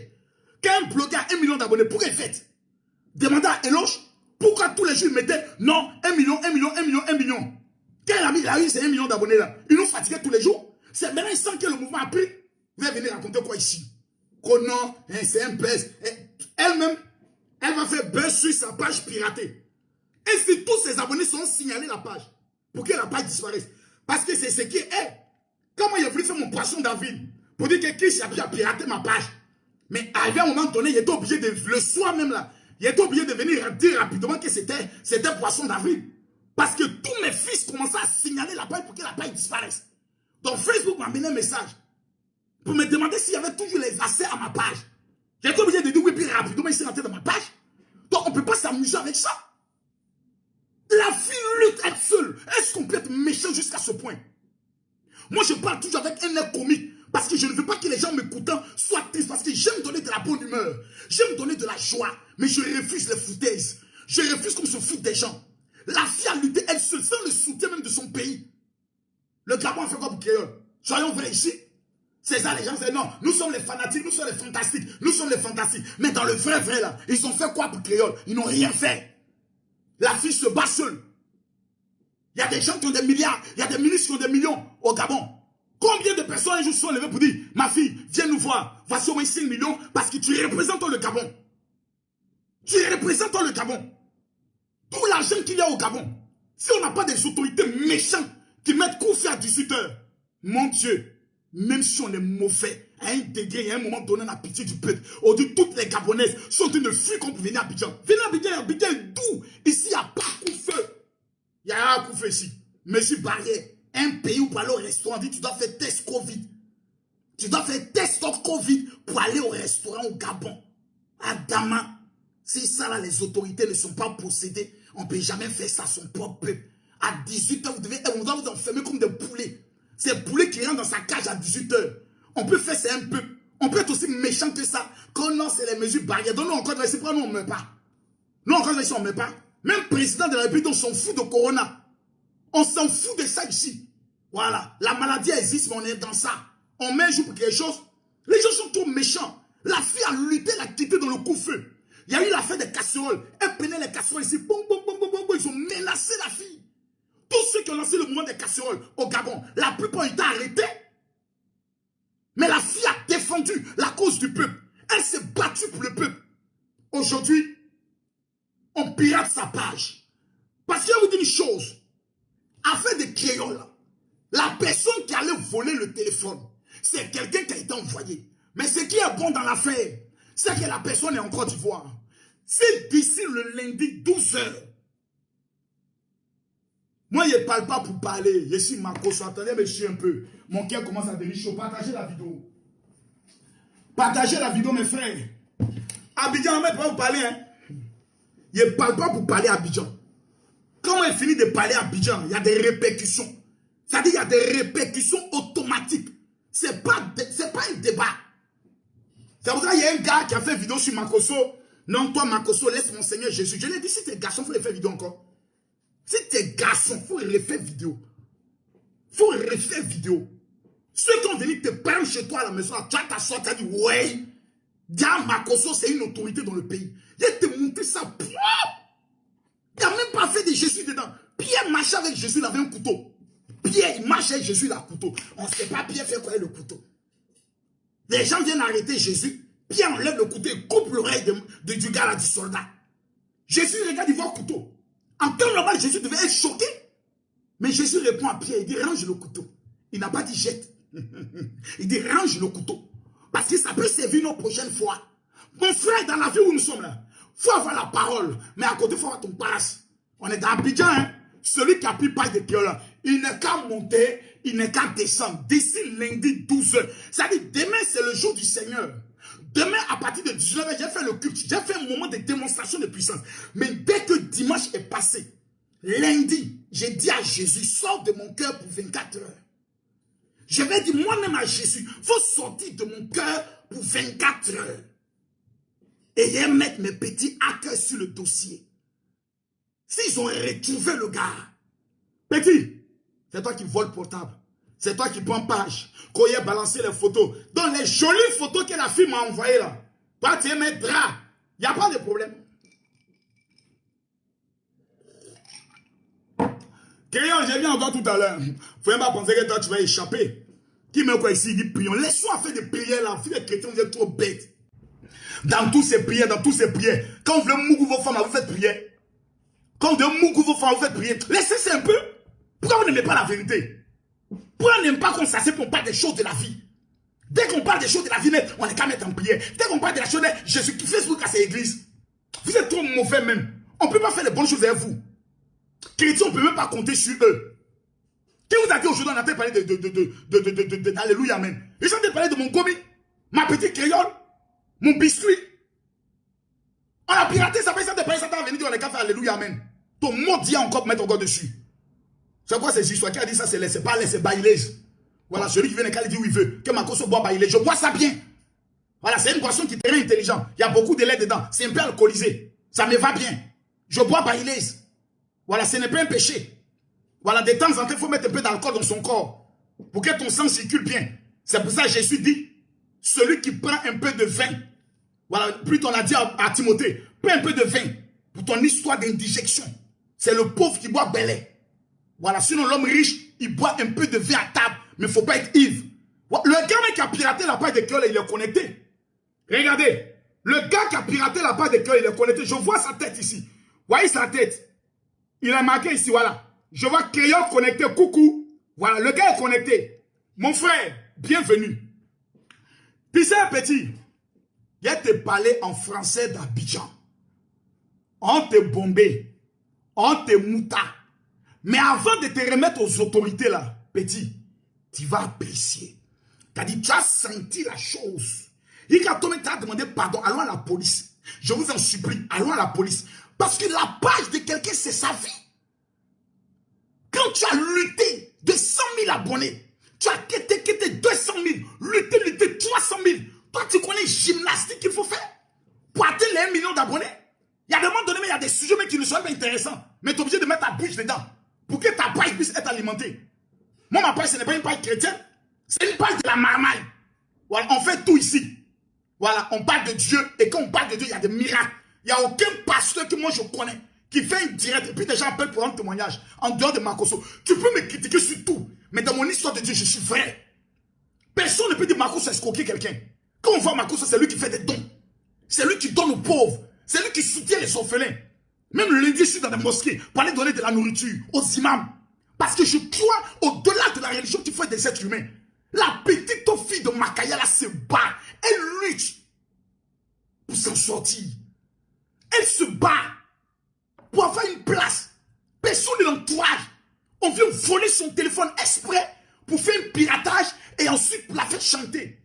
Quand un blogueur a 1 million d'abonnés, pourquoi il fait? Demandez à Eloge, pourquoi tous les jours il mettait non, 1 million, 1 million, 1 million, 1 million. Quand il a eu ces 1 million d'abonnés là, ils nous fatiguaient tous les jours. C'est maintenant, il sent que le mouvement a pris. Vous allez venir raconter quoi ici? Oh non, c'est un buzz. Elle-même, elle va faire buzz sur sa page piratée. Et si tous ses abonnés sont signalés la page, pour que la page disparaisse. Parce que c'est ce qui est. Comment il a voulu faire mon poisson d'avril pour dire que Chris a piraté ma page. Mais arrivé à un moment donné, il était obligé de, le soir même là, il était obligé de venir dire rapidement que c'était poisson d'avril. Parce que tous mes fils commençaient à signaler la page pour que la page disparaisse. Donc Facebook m'a amené un message pour me demander s'il y avait toujours les accès à ma page. J'étais obligé de dire oui, puis rapidement il s'est rentré dans ma page. Donc on ne peut pas s'amuser avec ça. La fille lutte elle seule. Est-ce qu'on peut être méchant jusqu'à ce point? Moi je parle toujours avec un air comique. Parce que je ne veux pas que les gens m'écoutant soient tristes. Parce que j'aime donner de la bonne humeur. J'aime donner de la joie. Mais je refuse les foutaises. Je refuse qu'on se foute des gens. La fille a lutté elle seule, sans le soutien même de son pays. Le Gabon a fait quoi pour Créole? Soyons vrais ici. C'est ça, les gens disent non, nous sommes les fanatiques, nous sommes les fantastiques, nous sommes les fantastiques. Mais dans le vrai là, ils ont fait quoi pour Créole? Ils n'ont rien fait. La fille se bat seule. Il y a des gens qui ont des milliards, il y a des ministres qui ont des millions au Gabon. Combien de personnes un jour sont levées pour dire, ma fille, viens nous voir, voici au moins 5 millions parce que tu représentes le Gabon. Tu représentes le Gabon. Tout l'argent qu'il y a au Gabon, si on n'a pas des autorités méchantes qui mettent coup fait à 18 h, mon Dieu, même si on est mauvais, à un degré, à un moment donné, on a pitié du peuple. Aujourd'hui, toutes les Gabonaises sont en train de fuir qu'on peut venir à Abidjan. Venez à Abidjan, Abidjan est doux. Ici, il n'y a pas coup de feu. Il y a un coup de feu ici. Monsieur Barrière, un pays où pour aller au restaurant, dit, tu dois faire test Covid. Tu dois faire test Covid pour aller au restaurant au Gabon. À Dama. Si ça là, les autorités ne sont pas possédées, on ne peut jamais faire ça à son propre peuple. À 18 h, on doit vous enfermer comme des poulets. Ces poulets qui rentrent dans sa cage à 18 h. On peut faire ça un peu. On peut être aussi méchant que ça. Quand non, c'est les mesures barrières. Donc nous, encore ici, pourquoi nous, on ne met pas? Nous, encore ici, on ne met pas. Même président de la République, on s'en fout de Corona. On s'en fout de ça ici. Voilà. La maladie existe, mais on est dans ça. On met un jour pour quelque chose. Les gens sont trop méchants. La fille a lutté, elle a quitté dans le coup-feu. Il y a eu l'affaire des casseroles. Elle prenait les casseroles ici. Boum, boum, boum, boum, boum. Ils ont menacé la fille. Tous ceux qui ont lancé le mouvement des casseroles au Gabon, la plupart ont été arrêtés. Mais la fille a défendu la cause du peuple. Elle s'est battue pour le peuple. Aujourd'hui, on pirate sa page. Parce que je vous dis une chose. Affaire de Créole, la personne qui allait voler le téléphone, c'est quelqu'un qui a été envoyé. Mais ce qui est bon dans l'affaire, c'est que la personne est en Côte d'Ivoire. C'est d'ici le lundi 12 h, Moi, je ne parle pas pour parler. Je suis Makoso. Attendez, monsieur, un peu. Mon cœur commence à devenir chaud. Partagez la vidéo. Partagez la vidéo, mes frères. Abidjan, on ne peut pas vous parler. Hein? Je ne parle pas pour parler à Abidjan. Quand on finit de parler à Abidjan, il y a des répercussions. C'est-à-dire, il y a des répercussions automatiques. Ce n'est pas un débat. C'est pour ça qu'il y a un gars qui a fait une vidéo sur Makoso. Non, toi, Makoso, laisse mon Seigneur Jésus. Je l'ai dit, si t'es garçon, il faut refaire vidéo encore. Si t'es garçon, il faut refaire vidéo. Il faut refaire vidéo. Ceux qui ont venu te prendre chez toi à la maison, tu as t'asseoir, tu as dit, ouais, Dia Makoso, c'est une autorité dans le pays. Il a te montré ça. Il n'a même pas fait de Jésus dedans. Pierre marchait avec Jésus, il avait un couteau. Pierre, il marchait avec Jésus, il a un couteau. On ne sait pas Pierre fait quoi avec le couteau. Les gens viennent arrêter Jésus. Pierre enlève le couteau et coupe l'oreille du gars là, du soldat. Jésus regarde, il voit le couteau. En temps normal, Jésus devait être choqué. Mais Jésus répond à Pierre, il dit range le couteau. Il n'a pas dit jette. Il dit range le couteau. Parce que ça peut servir nos prochaines fois. Mon frère, dans la vie où nous sommes là, il faut avoir la parole. Mais à côté, il faut avoir ton passe. On est dans Abidjan, hein. Celui qui a pris pas de cœur, il n'est qu'à monter, il n'est qu'à descendre. D'ici lundi 12h. C'est-à-dire, demain, c'est le jour du Seigneur. Demain, à partir de 19h, j'ai fait le culte. J'ai fait un moment de démonstration de puissance. Mais dès que dimanche est passé, lundi, j'ai dit à Jésus, sors de mon cœur pour 24 heures. Je vais dire moi-même à Jésus, il faut sortir de mon cœur pour 24 heures. Et je vais mettre mes petits hackers sur le dossier. S'ils ont retrouvé le gars, petit, c'est toi qui vole le portable. C'est toi qui prends page. Quand il a balancé les photos. Donc les jolies photos que la fille m'a envoyées là. Toi tu aimais drap. Il n'y a pas de problème. Crayon, j'ai vu encore tout à l'heure. Il ne faut même pas penser que toi tu vas échapper. Qui met quoi ici? Il dit prions. Laisse-moi faire des prières là. Les chrétiens, vous êtes trop bêtes. Dans toutes ces prières, quand vous voulez mourir vos femmes, vous faites prière. Quand vous voulez mourir vos femmes, vous faites prière. Laissez-c'est un peu. Pourquoi vous n'aimez pas la vérité? Pourquoi on n'aime pas qu'on s'assied pour parler des choses de la vie? Dès qu'on parle des choses de la vie, on est qu'à mettre en prière. Dès qu'on parle de la chose de Jésus qui fait ce à ses églises, vous êtes trop mauvais même. On ne peut pas faire les bonnes choses avec vous. Chrétiens, on ne peut même pas compter sur eux. Qui vous a dit aujourd'hui, on a parlé d'Alléluia même. Ils sont parlé de mon gomi, ma petite créole, mon biscuit. On a piraté ça, ça va venir dire on est qu'à faire Alléluia Amen. Ton mot dit encore mettre encore dessus. C'est quoi ces histoires? Qui a dit ça? C'est pas c'est bailez. Voilà, celui qui vient de Cali dit où il veut. Que Makoso boit bailez. Je bois ça bien. Voilà, c'est une boisson qui est très intelligente. Il y a beaucoup de lait dedans. C'est un peu alcoolisé. Ça me va bien. Je bois bailez. Voilà, ce n'est pas un péché. Voilà, de temps en temps, il faut mettre un peu d'alcool dans son corps. Pour que ton sang circule bien. C'est pour ça que Jésus dit, celui qui prend un peu de vin. Voilà, plutôt on a dit à Timothée, prends un peu de vin pour ton histoire d'indigestion. C'est le pauvre qui boit belé. Voilà, sinon l'homme riche, il boit un peu de vin à table, mais il ne faut pas être ivre. Le gars qui a piraté la page de cœur, il est connecté. Regardez, le gars qui a piraté la page de cœur, il est connecté. Je vois sa tête ici. Voyez sa tête. Il est marqué ici, voilà. Je vois Crayon connecté, coucou. Voilà, le gars est connecté. Mon frère, bienvenue. Puis c'est un petit. Il te parlé en français d'Abidjan. On te bombé. On te mouta. Mais avant de te remettre aux autorités là, petit, tu vas apprécier. Tu as dit, tu as senti la chose. Il a demandé pardon, allons à la police. Je vous en supplie, allons à la police. Parce que la page de quelqu'un, c'est sa vie. Quand tu as lutté de 100 000 abonnés, tu as quitté 200 000, lutté 300 000. Toi, tu connais gymnastique qu'il faut faire pour atteindre les 1 million d'abonnés. Il y a des moments donnés, mais il y a des sujets qui ne sont pas intéressants. Mais tu es obligé de mettre ta bouche dedans pour que ta page puisse être alimentée. Moi, ma page, ce n'est pas une page chrétienne. C'est une page de la marmaille. Voilà, on fait tout ici. Voilà, on parle de Dieu. Et quand on parle de Dieu, il y a des miracles. Il n'y a aucun pasteur que moi je connais qui fait une direct. Et puis des gens appellent pour un témoignage en dehors de Makoso. Tu peux me critiquer sur tout. Mais dans mon histoire de Dieu, je suis vrai. Personne ne peut dire Makoso a escroqué quelqu'un. Quand on voit Makoso, c'est lui qui fait des dons. C'est lui qui donne aux pauvres. C'est lui qui soutient les orphelins. Même le lundi, je suis dans des mosquées pour aller donner de la nourriture aux imams. Parce que je crois au-delà de la religion qu'il faut être des êtres humains. La petite fille de Makaya là se bat. Elle lutte pour s'en sortir. Elle se bat pour avoir une place. Personne de l'entourage. On vient voler son téléphone exprès pour faire un piratage et ensuite pour la faire chanter.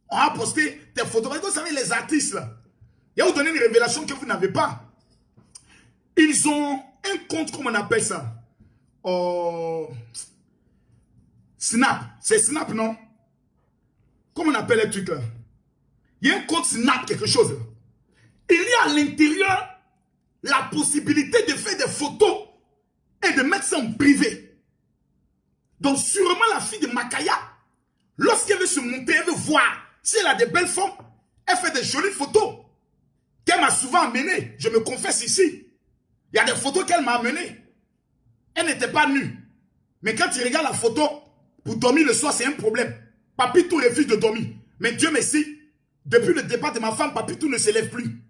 On a posté des photos. Vous savez, les artistes, là, il y a vous donner une révélation que vous n'avez pas. Ils ont un compte, comment on appelle ça? Snap. C'est Snap, non? Comment on appelle les trucs là? Il y a un compte Snap, quelque chose. Il y a à l'intérieur la possibilité de faire des photos et de mettre ça en privé. Donc sûrement la fille de Makaya, lorsqu'elle veut se monter, elle veut voir si elle a des belles formes, elle fait des jolies photos qu'elle m'a souvent amenées. Je me confesse ici. Il y a des photos qu'elle m'a amenées. Elle n'était pas nue. Mais quand tu regardes la photo, pour dormir le soir, c'est un problème. Papitou refuse de dormir. Mais Dieu merci, depuis le départ de ma femme, Papitou ne se lève plus.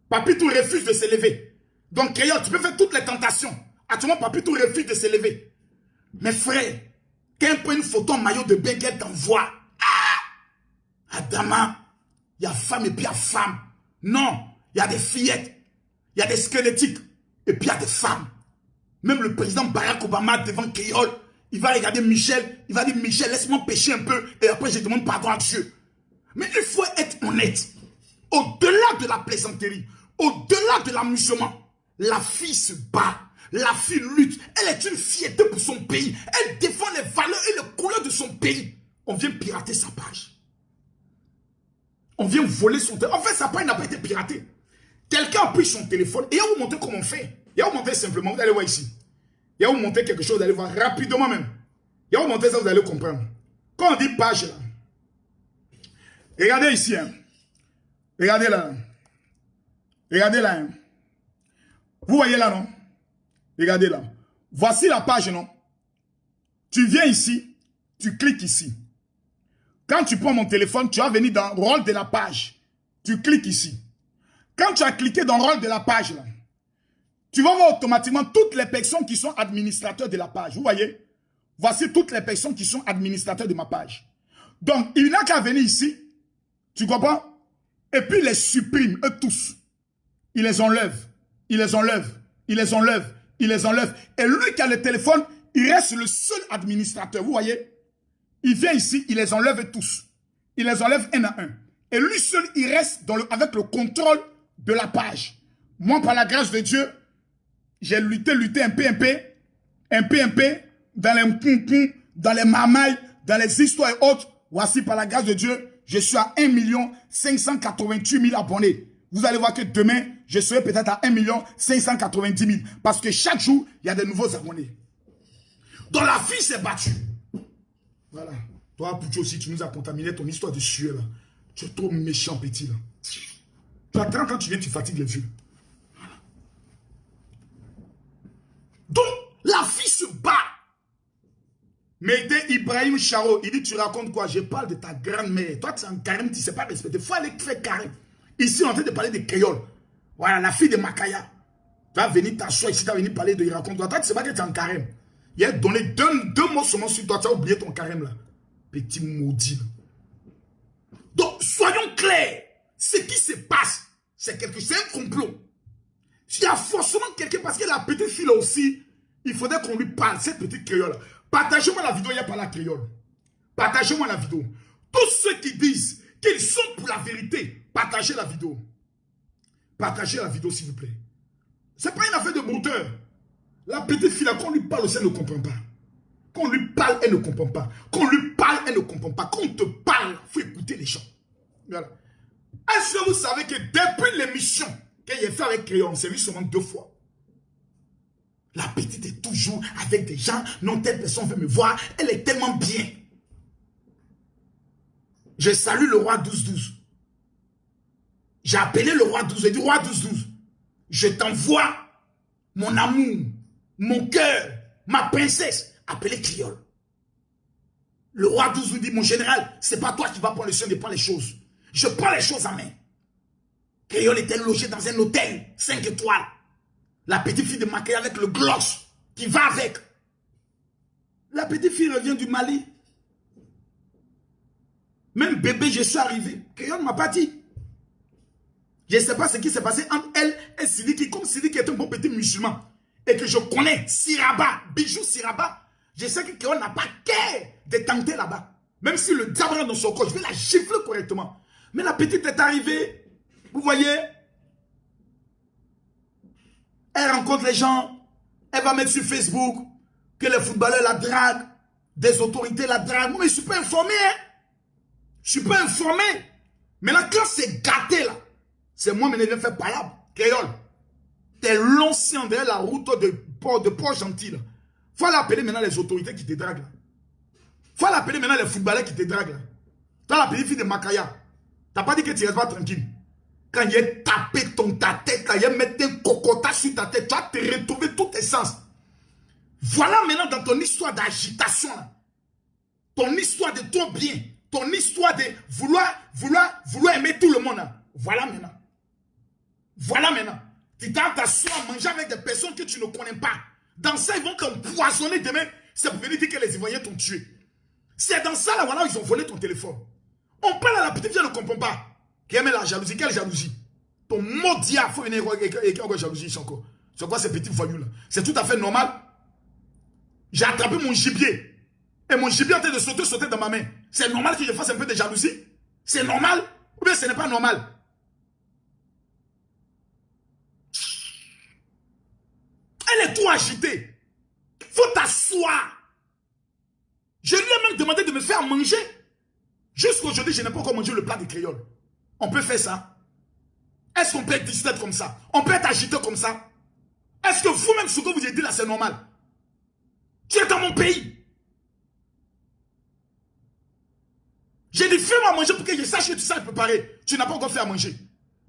Papitou refuse de se lever. Donc, Créole, tu peux faire toutes les tentations. Actuellement, Papitou refuse de se lever. Mais frère, quand elle prend une photo en maillot de bain qu'elle t'envoie, Adama, il y a femme et puis il y a femme. Non, il y a des fillettes, il y a des squelettiques, et puis il y a des femmes. Même le président Barack Obama devant Créole, il va regarder Michel, il va dire Michel, laisse-moi pécher un peu, et après je demande pardon à Dieu. Mais il faut être honnête. Au-delà de la plaisanterie, au-delà de l'amusement, la fille se bat, la fille lutte, elle est une fierté pour son pays, elle défend les valeurs et les couleurs de son pays. On vient pirater sa page. On vient voler son téléphone. En fait, sa page n'a pas été piratée. Quelqu'un a pris son téléphone et il va vous montrer comment on fait. Il va vous montrer simplement, vous allez voir ici. Il va vous montrer quelque chose, vous allez voir rapidement même. Il va vous montrer ça, vous allez comprendre. Quand on dit page là, regardez ici. Hein. Regardez là. Regardez là. Hein. Vous voyez là, non? Regardez là. Voici la page, non? Tu viens ici, tu cliques ici. Quand tu prends mon téléphone, tu vas venir dans le rôle de la page. Tu cliques ici. Quand tu as cliqué dans le rôle de la page, là, tu vas voir automatiquement toutes les personnes qui sont administrateurs de la page. Vous voyez? Voici toutes les personnes qui sont administrateurs de ma page. Donc, il n'a qu'à venir ici. Tu comprends? Et puis, il les supprime, eux tous. Il les enlève. Il les enlève. Il les enlève. Il les enlève. Et lui qui a le téléphone, il reste le seul administrateur. Vous voyez? Il vient ici, il les enlève tous. Il les enlève un à un. Et lui seul, il reste avec le contrôle de la page. Moi, par la grâce de Dieu, j'ai lutté un peu, dans les mpoumpous, dans les mamailles, dans les histoires et autres. Voici, par la grâce de Dieu, je suis à 1 588 000 abonnés. Vous allez voir que demain, je serai peut-être à 1 590 000. Parce que chaque jour, il y a de nouveaux abonnés. Donc la fille s'est battue. Voilà. Toi, Poucho aussi, tu nous as contaminé ton histoire de sueur là. Tu es trop méchant, petit là. Tu as 30 ans, tu viens, tu fatigues les vieux. Voilà. Donc, la fille se bat. Mais Ibrahim Charo, il dit, tu racontes quoi? Je parle de ta grand-mère. Toi, tu es en carême, tu ne sais pas respecter. Il faut aller faire carême. Ici, on est en train de parler de créole. Voilà, la fille de Makaya. Tu vas venir t'asseoir ici, tu vas venir parler de il raconte quoi. Toi, tu ne sais pas que tu es en carême. Il a donné deux mots seulement sur toi. Tu as oublié ton carême là. Petit maudit. Donc, soyons clairs. Ce qui se passe, c'est un complot. Il y a forcément quelqu'un, parce que la petite fille là aussi, il faudrait qu'on lui parle, cette petite créole là. Partagez-moi la vidéo, il n'y a pas la créole. Partagez-moi la vidéo. Tous ceux qui disent qu'ils sont pour la vérité, partagez la vidéo. Partagez la vidéo, s'il vous plaît. Ce n'est pas une affaire de monteur. La petite fille là, qu'on lui parle aussi, elle ne comprend pas. Qu'on lui parle, elle ne comprend pas. Qu'on lui parle, elle ne comprend pas. Qu'on te parle, il faut écouter les gens. Voilà. Est-ce que vous savez que depuis l'émission que j'ai fait avec Créole, on s'est vu seulement 2 fois. La petite est toujours avec des gens. Non, telle personne veut me voir. Elle est tellement bien. Je salue le roi 12-12. J'ai appelé le roi 12. J'ai dit, roi 12-12, je t'envoie mon amour, mon cœur, ma princesse. Appelez Créole. Le roi 12 nous dit, mon général, c'est pas toi qui vas prendre le soin de prendre les choses. Je prends les choses en main. Créole était logé dans un hôtel 5 étoiles. La petite fille de Makaya avec le gloss qui va avec. La petite fille revient du Mali. Même bébé, je suis arrivé. Créole ne m'a pas dit. Je ne sais pas ce qui s'est passé entre elle et Sidiki. Comme Sidiki est un bon petit musulman. Et que je connais Siraba, Bijou Siraba. Je sais que Créole n'a pas qu'à de tenter là-bas. Même si le diable rentre dans son corps, je vais la gifler correctement. Mais la petite est arrivée, vous voyez, elle rencontre les gens, elle va mettre sur Facebook que les footballeurs la draguent, des autorités la draguent. Moi, mais je ne suis pas informé, hein. Je ne suis pas informé. Maintenant, quand c'est gâté là, c'est moi qui viens faire palabre. Créole, t'es l'ancien derrière la route de Port-Gentil. Il faut l'appeler maintenant les autorités qui te draguent là. Faut l'appeler maintenant les footballeurs qui te draguent là. Tu as la petite fille de Makaya. Tu n'as pas dit que tu ne restes pas tranquille. Quand il a tapé ta tête, là, il a mis un cocotat sur ta tête, tu vas te retrouver tous tes sens. Voilà maintenant dans ton histoire d'agitation, ton histoire de ton bien, ton histoire de vouloir aimer tout le monde. Là. Voilà maintenant. Voilà maintenant. Tu t'assois manger avec des personnes que tu ne connais pas. Dans ça, ils vont t'empoisonner demain. C'est pour venir dire que les Ivoiriens t'ont tué. C'est dans ça, là, voilà, ils ont volé ton téléphone. On parle à la petite fille, elle ne comprend pas. Qui aime la jalousie. Quelle jalousie? Ton maudit, il faut venir et encore jalousie ici encore. C'est quoi ces petits voyous là? C'est tout à fait normal. J'ai attrapé mon gibier. Et mon gibier est en train de sauter dans ma main. C'est normal que je fasse un peu de jalousie? C'est normal? Ou bien ce n'est pas normal? Elle est trop agitée. Faut t'asseoir. Je lui ai même demandé de me faire manger. Jusqu'aujourd'hui, je n'ai pas encore mangé le plat de créole. On peut faire ça? Est-ce qu'on peut être distrait comme ça? On peut être agité comme ça? Est-ce que vous-même, ce que vous avez dit là, c'est normal? Tu es dans mon pays. J'ai dit, fais-moi manger pour que je sache que tu sais préparer. Tu n'as pas encore fait à manger.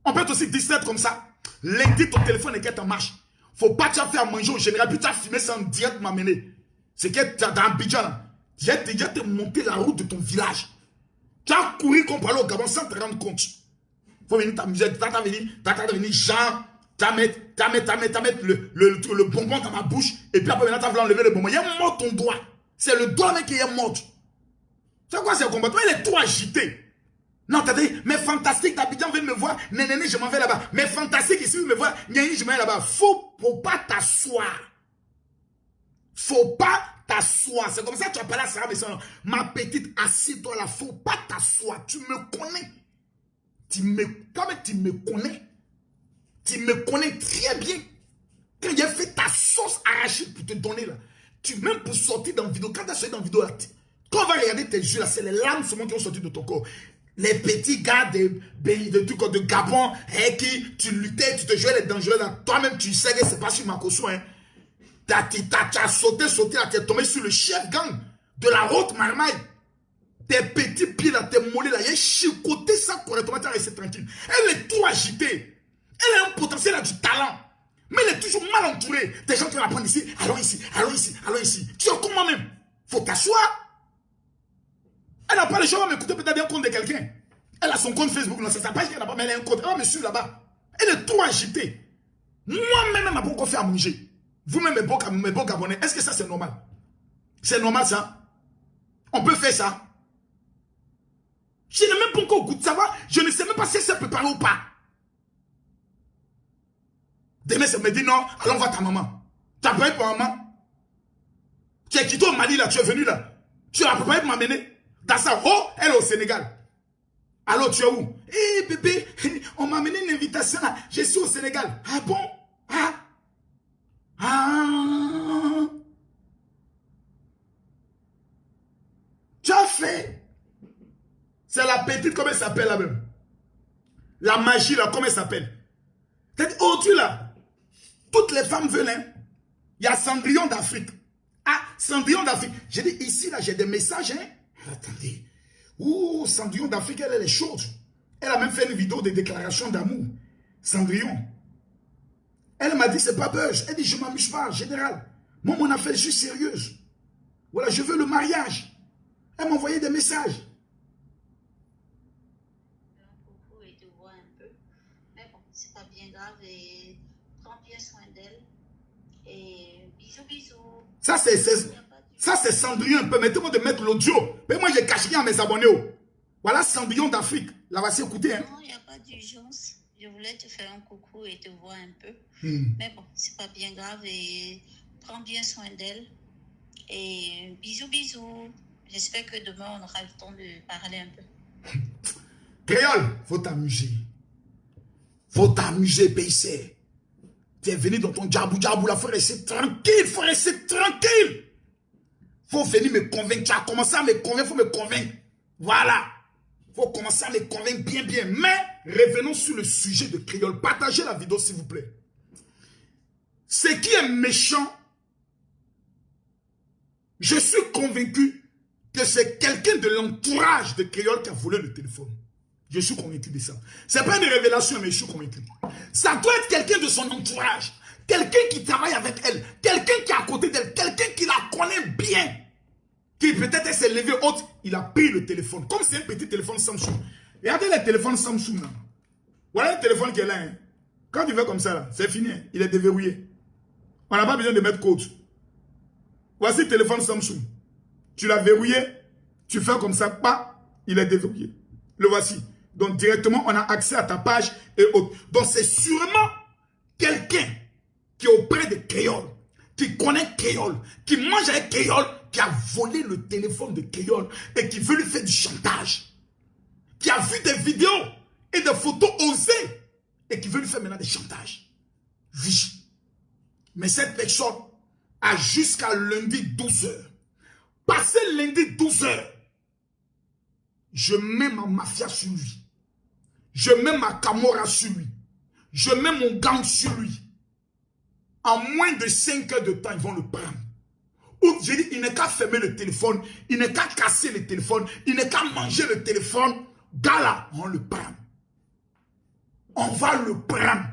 On peut être aussi distrait comme ça. Lundi, ton téléphone est en marche. Faut pas que tu as fait à manger au général, puis tu as filmé ça en direct m'amener. C'est que tu as dans Abidjan là. Tu as déjà te monté la route de ton village. Tu as couru comme parler au Gabon sans te rendre compte. Faut venir t'amuser, tu vas venir genre, tu vas mettre le bonbon dans ma bouche, et puis après maintenant tu vas enlever le bonbon. Il y a mort ton doigt. C'est le doigt même qui est mort. C'est quoi ce comportement? Il est trop agité. Non, t'as dit, mais fantastique d'Abidjan veut me voir, nénéné, je m'en vais là-bas. Mais fantastique ici, me voir, nénéné, je m'en vais là-bas. Faut pas t'asseoir. Faut pas t'asseoir. C'est comme ça que tu as parlé à Sarah Besson. Ma petite, assieds-toi là, faut pas t'asseoir. Tu me connais. Quand même, tu me connais. Tu me connais très bien. Quand j'ai fait ta sauce arachide pour te donner là, même pour sortir dans la vidéo, quand tu as sorti dans la vidéo là, quand on va regarder tes yeux là, c'est les larmes seulement qui ont sorti de ton corps. Les petits gars de Gabon, qui tu luttais, tu te jouais les dangereux là, toi-même tu sais que c'est pas sur Makosso, hein. Tu as sauté là, tu es tombé sur le chef gang de la haute marmaille. Tes petits pieds là, tes mollets là, il a chicoté ça correctement, tu as resté tranquille. Elle est trop agitée. Elle a un potentiel, elle a du talent. Mais elle est toujours mal entourée. Des gens qui vont la prendre ici, allons ici, allons ici, allons ici. Tu es comme moi-même. Faut t'asseoir. Elle n'a pas le choix de m'écouter peut-être un compte de quelqu'un. Elle a son compte Facebook, c'est sa page qu'elle n'a pas, mais elle a un compte. Elle va me suivre là-bas. Elle est trop agitée. Moi-même, elle m'a pas encore fait à manger. Vous-même, mes beaux Gabonais, est-ce que ça c'est normal? C'est normal ça? On peut faire ça? Je n'ai même pas encore goût de savoir. Je ne sais même pas si c'est préparé ou pas. Demain, ça me dit non, allons voir ta maman. Tu as préparé pour maman? Tu es quitté au Mali là, tu es venu là. Tu as préparé pour m'amener? Dans ça, oh, elle est au Sénégal. Alors tu es où? Eh bébé, on m'a amené une invitation là. Je suis au Sénégal. Ah bon? Tu as fait. C'est la petite, comment elle s'appelle là même? La magie là, comment elle s'appelle? Aujourd'hui là, toutes les femmes veulent, hein? Il y a Cendrillon d'Afrique. Ah, Cendrillon d'Afrique. J'ai dit ici là, j'ai des messages, hein? Attendez. Ouh, Cendrillon d'Afrique, elle est chaude. Elle a même fait une vidéo de déclaration d'amour. Cendrillon. Elle m'a dit, c'est pas buzz. Elle dit, je m'amuse pas, général. Moi, mon affaire, je suis sérieuse. Voilà, je veux le mariage. Elle m'a envoyé des messages. Coucou et te voir un peu. Mais bon, c'est pas bien grave et prends bien soin d'elle. Et bisous, bisous. Ça, c'est Cendrillon un peu. Mettez-moi de mettre l'audio. Mais moi, j'ai caché rien à mes abonnés. Oh. Voilà Cendrillon d'Afrique. Là, voici, écoutez. Hein. Non, il n'y a pas d'urgence. Je voulais te faire un coucou et te voir un peu. Mais bon, c'est pas bien grave et prends bien soin d'elle. Et bisous, bisous. J'espère que demain, on aura le temps de parler un peu. Créole, faut t'amuser. Faut t'amuser, PC. Tu es venu dans ton djabou djabou là, faut rester tranquille, faut rester tranquille. Faut venir me convaincre. Tu as commencé à me convaincre, faut me convaincre. Voilà. Faut commencer à me convaincre bien, bien. Mais revenons sur le sujet de Créole. Partagez la vidéo, s'il vous plaît. Ce qui est méchant, je suis convaincu que c'est quelqu'un de l'entourage de Créole qui a volé le téléphone. Je suis convaincu de ça. Ce n'est pas une révélation, mais je suis convaincu. Ça doit être quelqu'un de son entourage. Quelqu'un qui travaille avec elle. Quelqu'un qui est à côté d'elle. Quelqu'un qui la connaît bien. Qui peut-être s'est levé haute. Il a pris le téléphone. Comme c'est un petit téléphone Samsung. Regardez les téléphones Samsung. Là. Voilà le téléphone qui est là. Hein. Quand tu fais comme ça, c'est fini. Hein. Il est déverrouillé. On n'a pas besoin de mettre code. Voici le téléphone Samsung. Tu l'as verrouillé. Tu fais comme ça. Pas. Il est déverrouillé. Le voici. Donc, directement, on a accès à ta page et autres. Donc, c'est sûrement quelqu'un qui est auprès de Créole, qui connaît Créole, qui mange avec Créole, qui a volé le téléphone de Créole et qui veut lui faire du chantage. Qui a vu des vidéos et des photos osées et qui veut lui faire maintenant des chantages. Oui. Mais cette personne a jusqu'à lundi 12h. Passé lundi 12h, je mets ma mafia sur lui. Je mets ma camorra sur lui. Je mets mon gang sur lui. En moins de 5 heures de temps, ils vont le prendre. Ou je dis, il n'est qu'à fermer le téléphone. Il n'est qu'à casser le téléphone. Il n'est qu'à manger le téléphone. Gala, on le prend. On va le prendre.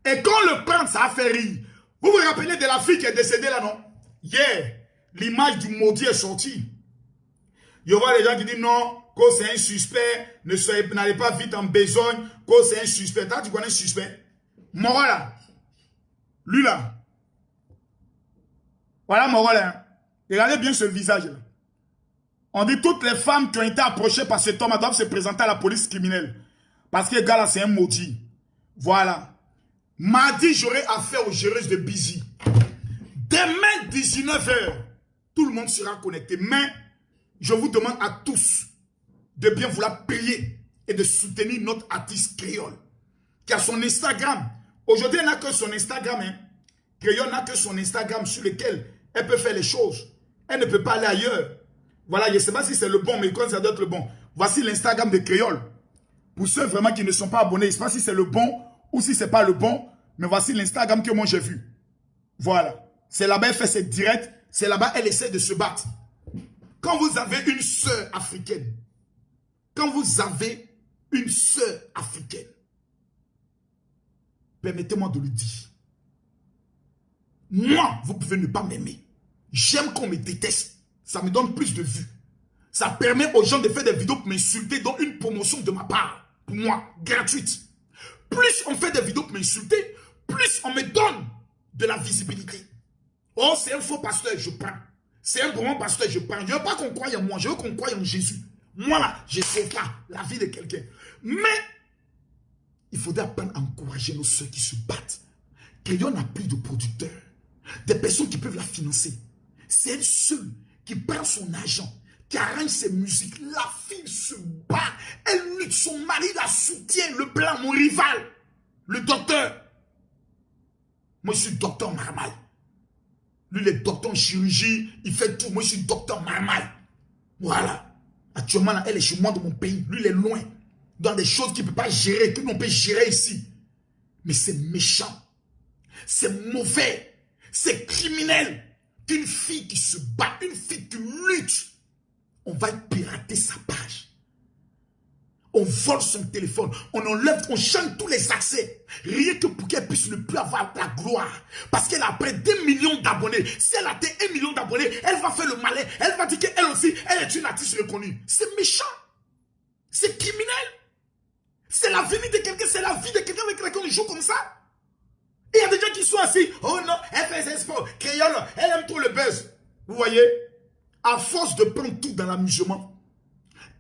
Et quand on le prend, ça va faire rire. Vous vous rappelez de la fille qui est décédée là, non? Hier, l'image du maudit est sortie. Il y aura les gens qui disent non, que c'est un suspect, n'allez pas vite en besogne, que c'est un suspect. Tu connais un suspect? Moro là. Lui là. Voilà Moro là. Hein. Regardez bien ce visage là. On dit toutes les femmes qui ont été approchées par cet homme doivent se présenter à la police criminelle. Parce que le gars là c'est un maudit. Voilà. Mardi, j'aurai affaire aux géreuses de Busy. Demain 19h, tout le monde sera connecté. Mais je vous demande à tous de bien vouloir payer et de soutenir notre artiste Créole qui a son Instagram. Aujourd'hui, elle n'a que son Instagram. Hein. Créole n'a que son Instagram sur lequel elle peut faire les choses. Elle ne peut pas aller ailleurs. Voilà, je ne sais pas si c'est le bon, mais quand ça doit être le bon. Voici l'Instagram de Créole. Pour ceux vraiment qui ne sont pas abonnés, je ne sais pas si c'est le bon ou si ce n'est pas le bon, mais voici l'Instagram que moi j'ai vu. Voilà. C'est là-bas, elle fait ses directs. C'est là-bas, elle essaie de se battre. Quand vous avez une sœur africaine, quand vous avez une sœur africaine, permettez-moi de le dire. Moi, vous pouvez ne pas m'aimer. J'aime qu'on me déteste. Ça me donne plus de vues. Ça permet aux gens de faire des vidéos pour m'insulter, dont une promotion de ma part, pour moi, gratuite. Plus on fait des vidéos pour m'insulter, plus on me donne de la visibilité. Oh, c'est un faux pasteur, je prends. C'est un bon pasteur, je prends. Je ne veux pas qu'on croie en moi, je veux qu'on croie en Jésus. Moi là, je ne sauve pas la vie de quelqu'un. Mais, il faudrait apprendre à encourager nos soeurs qui se battent. Créole n'a plus de producteurs. Des personnes qui peuvent la financer. C'est elle seule qui prend son argent, qui arrange ses musiques. La fille se bat. Elle lutte, son mari la soutient. Le blanc, mon rival. Le docteur. Moi, je suis docteur normal. Lui, il est docteur en chirurgie. Il fait tout. Moi, je suis docteur normal. Voilà. Actuellement, là, elle est chez moi dans mon pays. Lui, il est loin. Dans des choses qu'il ne peut pas gérer. Que l'on peut gérer ici. Mais c'est méchant. C'est mauvais. C'est criminel. Qu'une fille qui se bat, une fille qui lutte, on va pirater sa page. On vole son téléphone, on enlève, on change tous les accès. Rien que pour qu'elle puisse ne plus avoir la gloire. Parce qu'elle a près d'1 million d'abonnés. Si elle a atteint 1 million d'abonnés, elle va faire le malin. Elle va dire qu'elle aussi, elle est une artiste reconnue. C'est méchant. C'est criminel. C'est la vie de quelqu'un, c'est la vie de quelqu'un avec laquelle on joue comme ça. Et il y a des gens qui sont assis. Oh non, elle fait ses sports. Créole, elle aime trop le buzz. Vous voyez, à force de prendre tout dans l'amusement,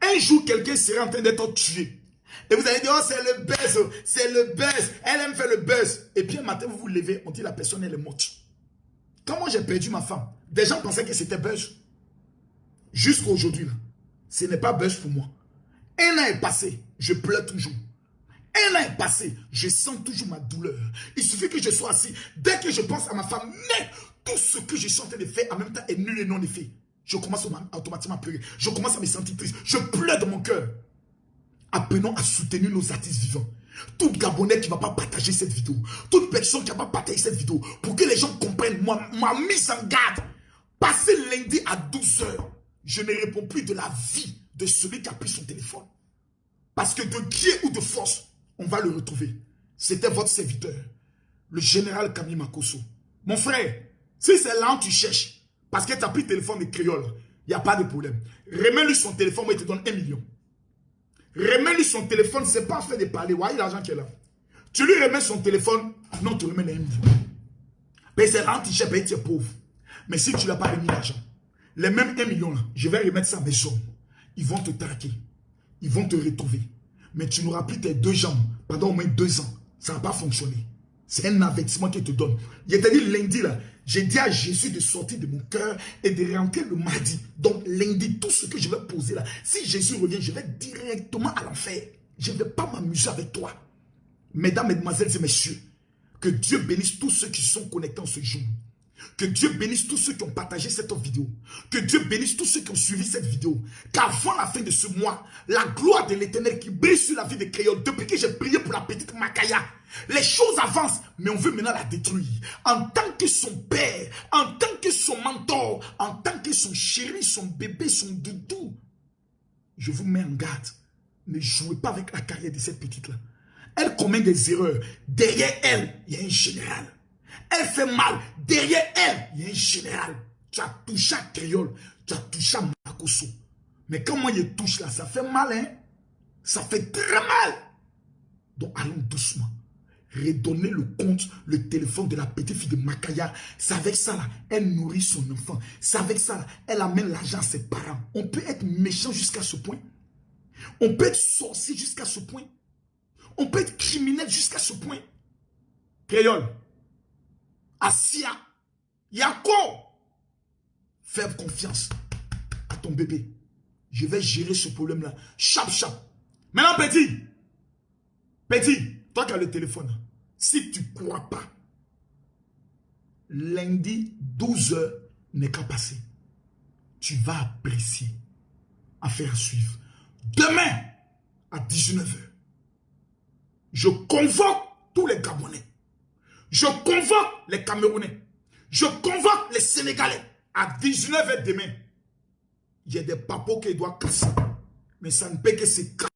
un jour, quelqu'un sera en train d'être tué. Et vous allez dire, oh, c'est le buzz, c'est le buzz. Elle aime faire le buzz. Et puis un matin, vous vous levez, on dit la personne, elle est morte. Quand moi j'ai perdu ma femme, Des gens pensaient que c'était buzz. Jusqu'à aujourd'hui, là, ce n'est pas buzz pour moi. Un an est passé, je pleure toujours. Un an est passé, je sens toujours ma douleur. Il suffit que je sois assis. Dès que je pense à ma femme, mais tout ce que je suis en train de faire en même temps est nul et non effet. Je commence automatiquement à pleurer. Je commence à me sentir triste. Je pleure dans mon cœur. Apprenons à soutenir nos artistes vivants. Tout Gabonais qui ne va pas partager cette vidéo, toute personne qui ne va pas partager cette vidéo, pour que les gens comprennent ma mise en garde. Passé lundi à 12 h, je ne réponds plus de la vie de celui qui a pris son téléphone. Parce que de Dieu ou de force, on va le retrouver. C'était votre serviteur, le général Camille Makosso. Mon frère, si c'est là où tu cherches, parce que tu as pris le téléphone de Créole, il n'y a pas de problème. Remets-lui son téléphone, moi il te donne 1 million. Remets-lui son téléphone, c'est pas fait de parler. Voyez l'argent qui est là. Tu lui remets son téléphone, non, tu remets les 1 million. Mais c'est là où tu cherches, tu es pauvre. Mais si tu ne l'as pas remis l'argent, les mêmes 1 million là, je vais remettre ça à mes hommes. Ils vont te traquer. Ils vont te retrouver. Mais tu n'auras plus tes 2 jambes pendant au moins 2 ans. Ça ne va pas fonctionner. C'est un avertissement qu'il te donne. Il t'a dit lundi là, j'ai dit à Jésus de sortir de mon cœur et de rentrer le mardi. Donc lundi, tout ce que je vais poser là, si Jésus revient, je vais directement à l'enfer. Je ne vais pas m'amuser avec toi. Mesdames, mesdemoiselles et messieurs, que Dieu bénisse tous ceux qui sont connectés en ce jour. Que Dieu bénisse tous ceux qui ont partagé cette vidéo. Que Dieu bénisse tous ceux qui ont suivi cette vidéo. Qu'avant la fin de ce mois, la gloire de l'Éternel qui brille sur la vie de Créole, depuis que j'ai prié pour la petite Makaya, les choses avancent, mais on veut maintenant la détruire. En tant que son père, en tant que son mentor, en tant que son chéri, son bébé, son doudou, je vous mets en garde. Ne jouez pas avec la carrière de cette petite-là. Elle commet des erreurs. Derrière elle, il y a un général. Elle fait mal. Derrière elle, il y a un général. Tu as touché à Créole. Tu as touché à Makosso. Mais quand moi je touche là, ça fait mal, hein? Ça fait très mal. Donc allons doucement. Redonnez le compte, le téléphone de la petite fille de Makaya. C'est avec ça là, elle nourrit son enfant. C'est avec ça là, elle amène l'argent à ses parents. On peut être méchant jusqu'à ce point. On peut être sorcier jusqu'à ce point. On peut être criminel jusqu'à ce point. Créole. Asia, Yako, fais confiance à ton bébé. Je vais gérer ce problème-là. Chap, chap. Maintenant, petit, toi qui as le téléphone, si tu ne crois pas, lundi, 12 h n'est qu'à passer. Tu vas apprécier. Affaire à suivre. Demain, à 19 h, je convoque tous les Gabonais. Je convoque les Camerounais. Je convoque les Sénégalais. À 19 h demain, il y a des papos qui doivent casser. Mais ça ne peut que se casser.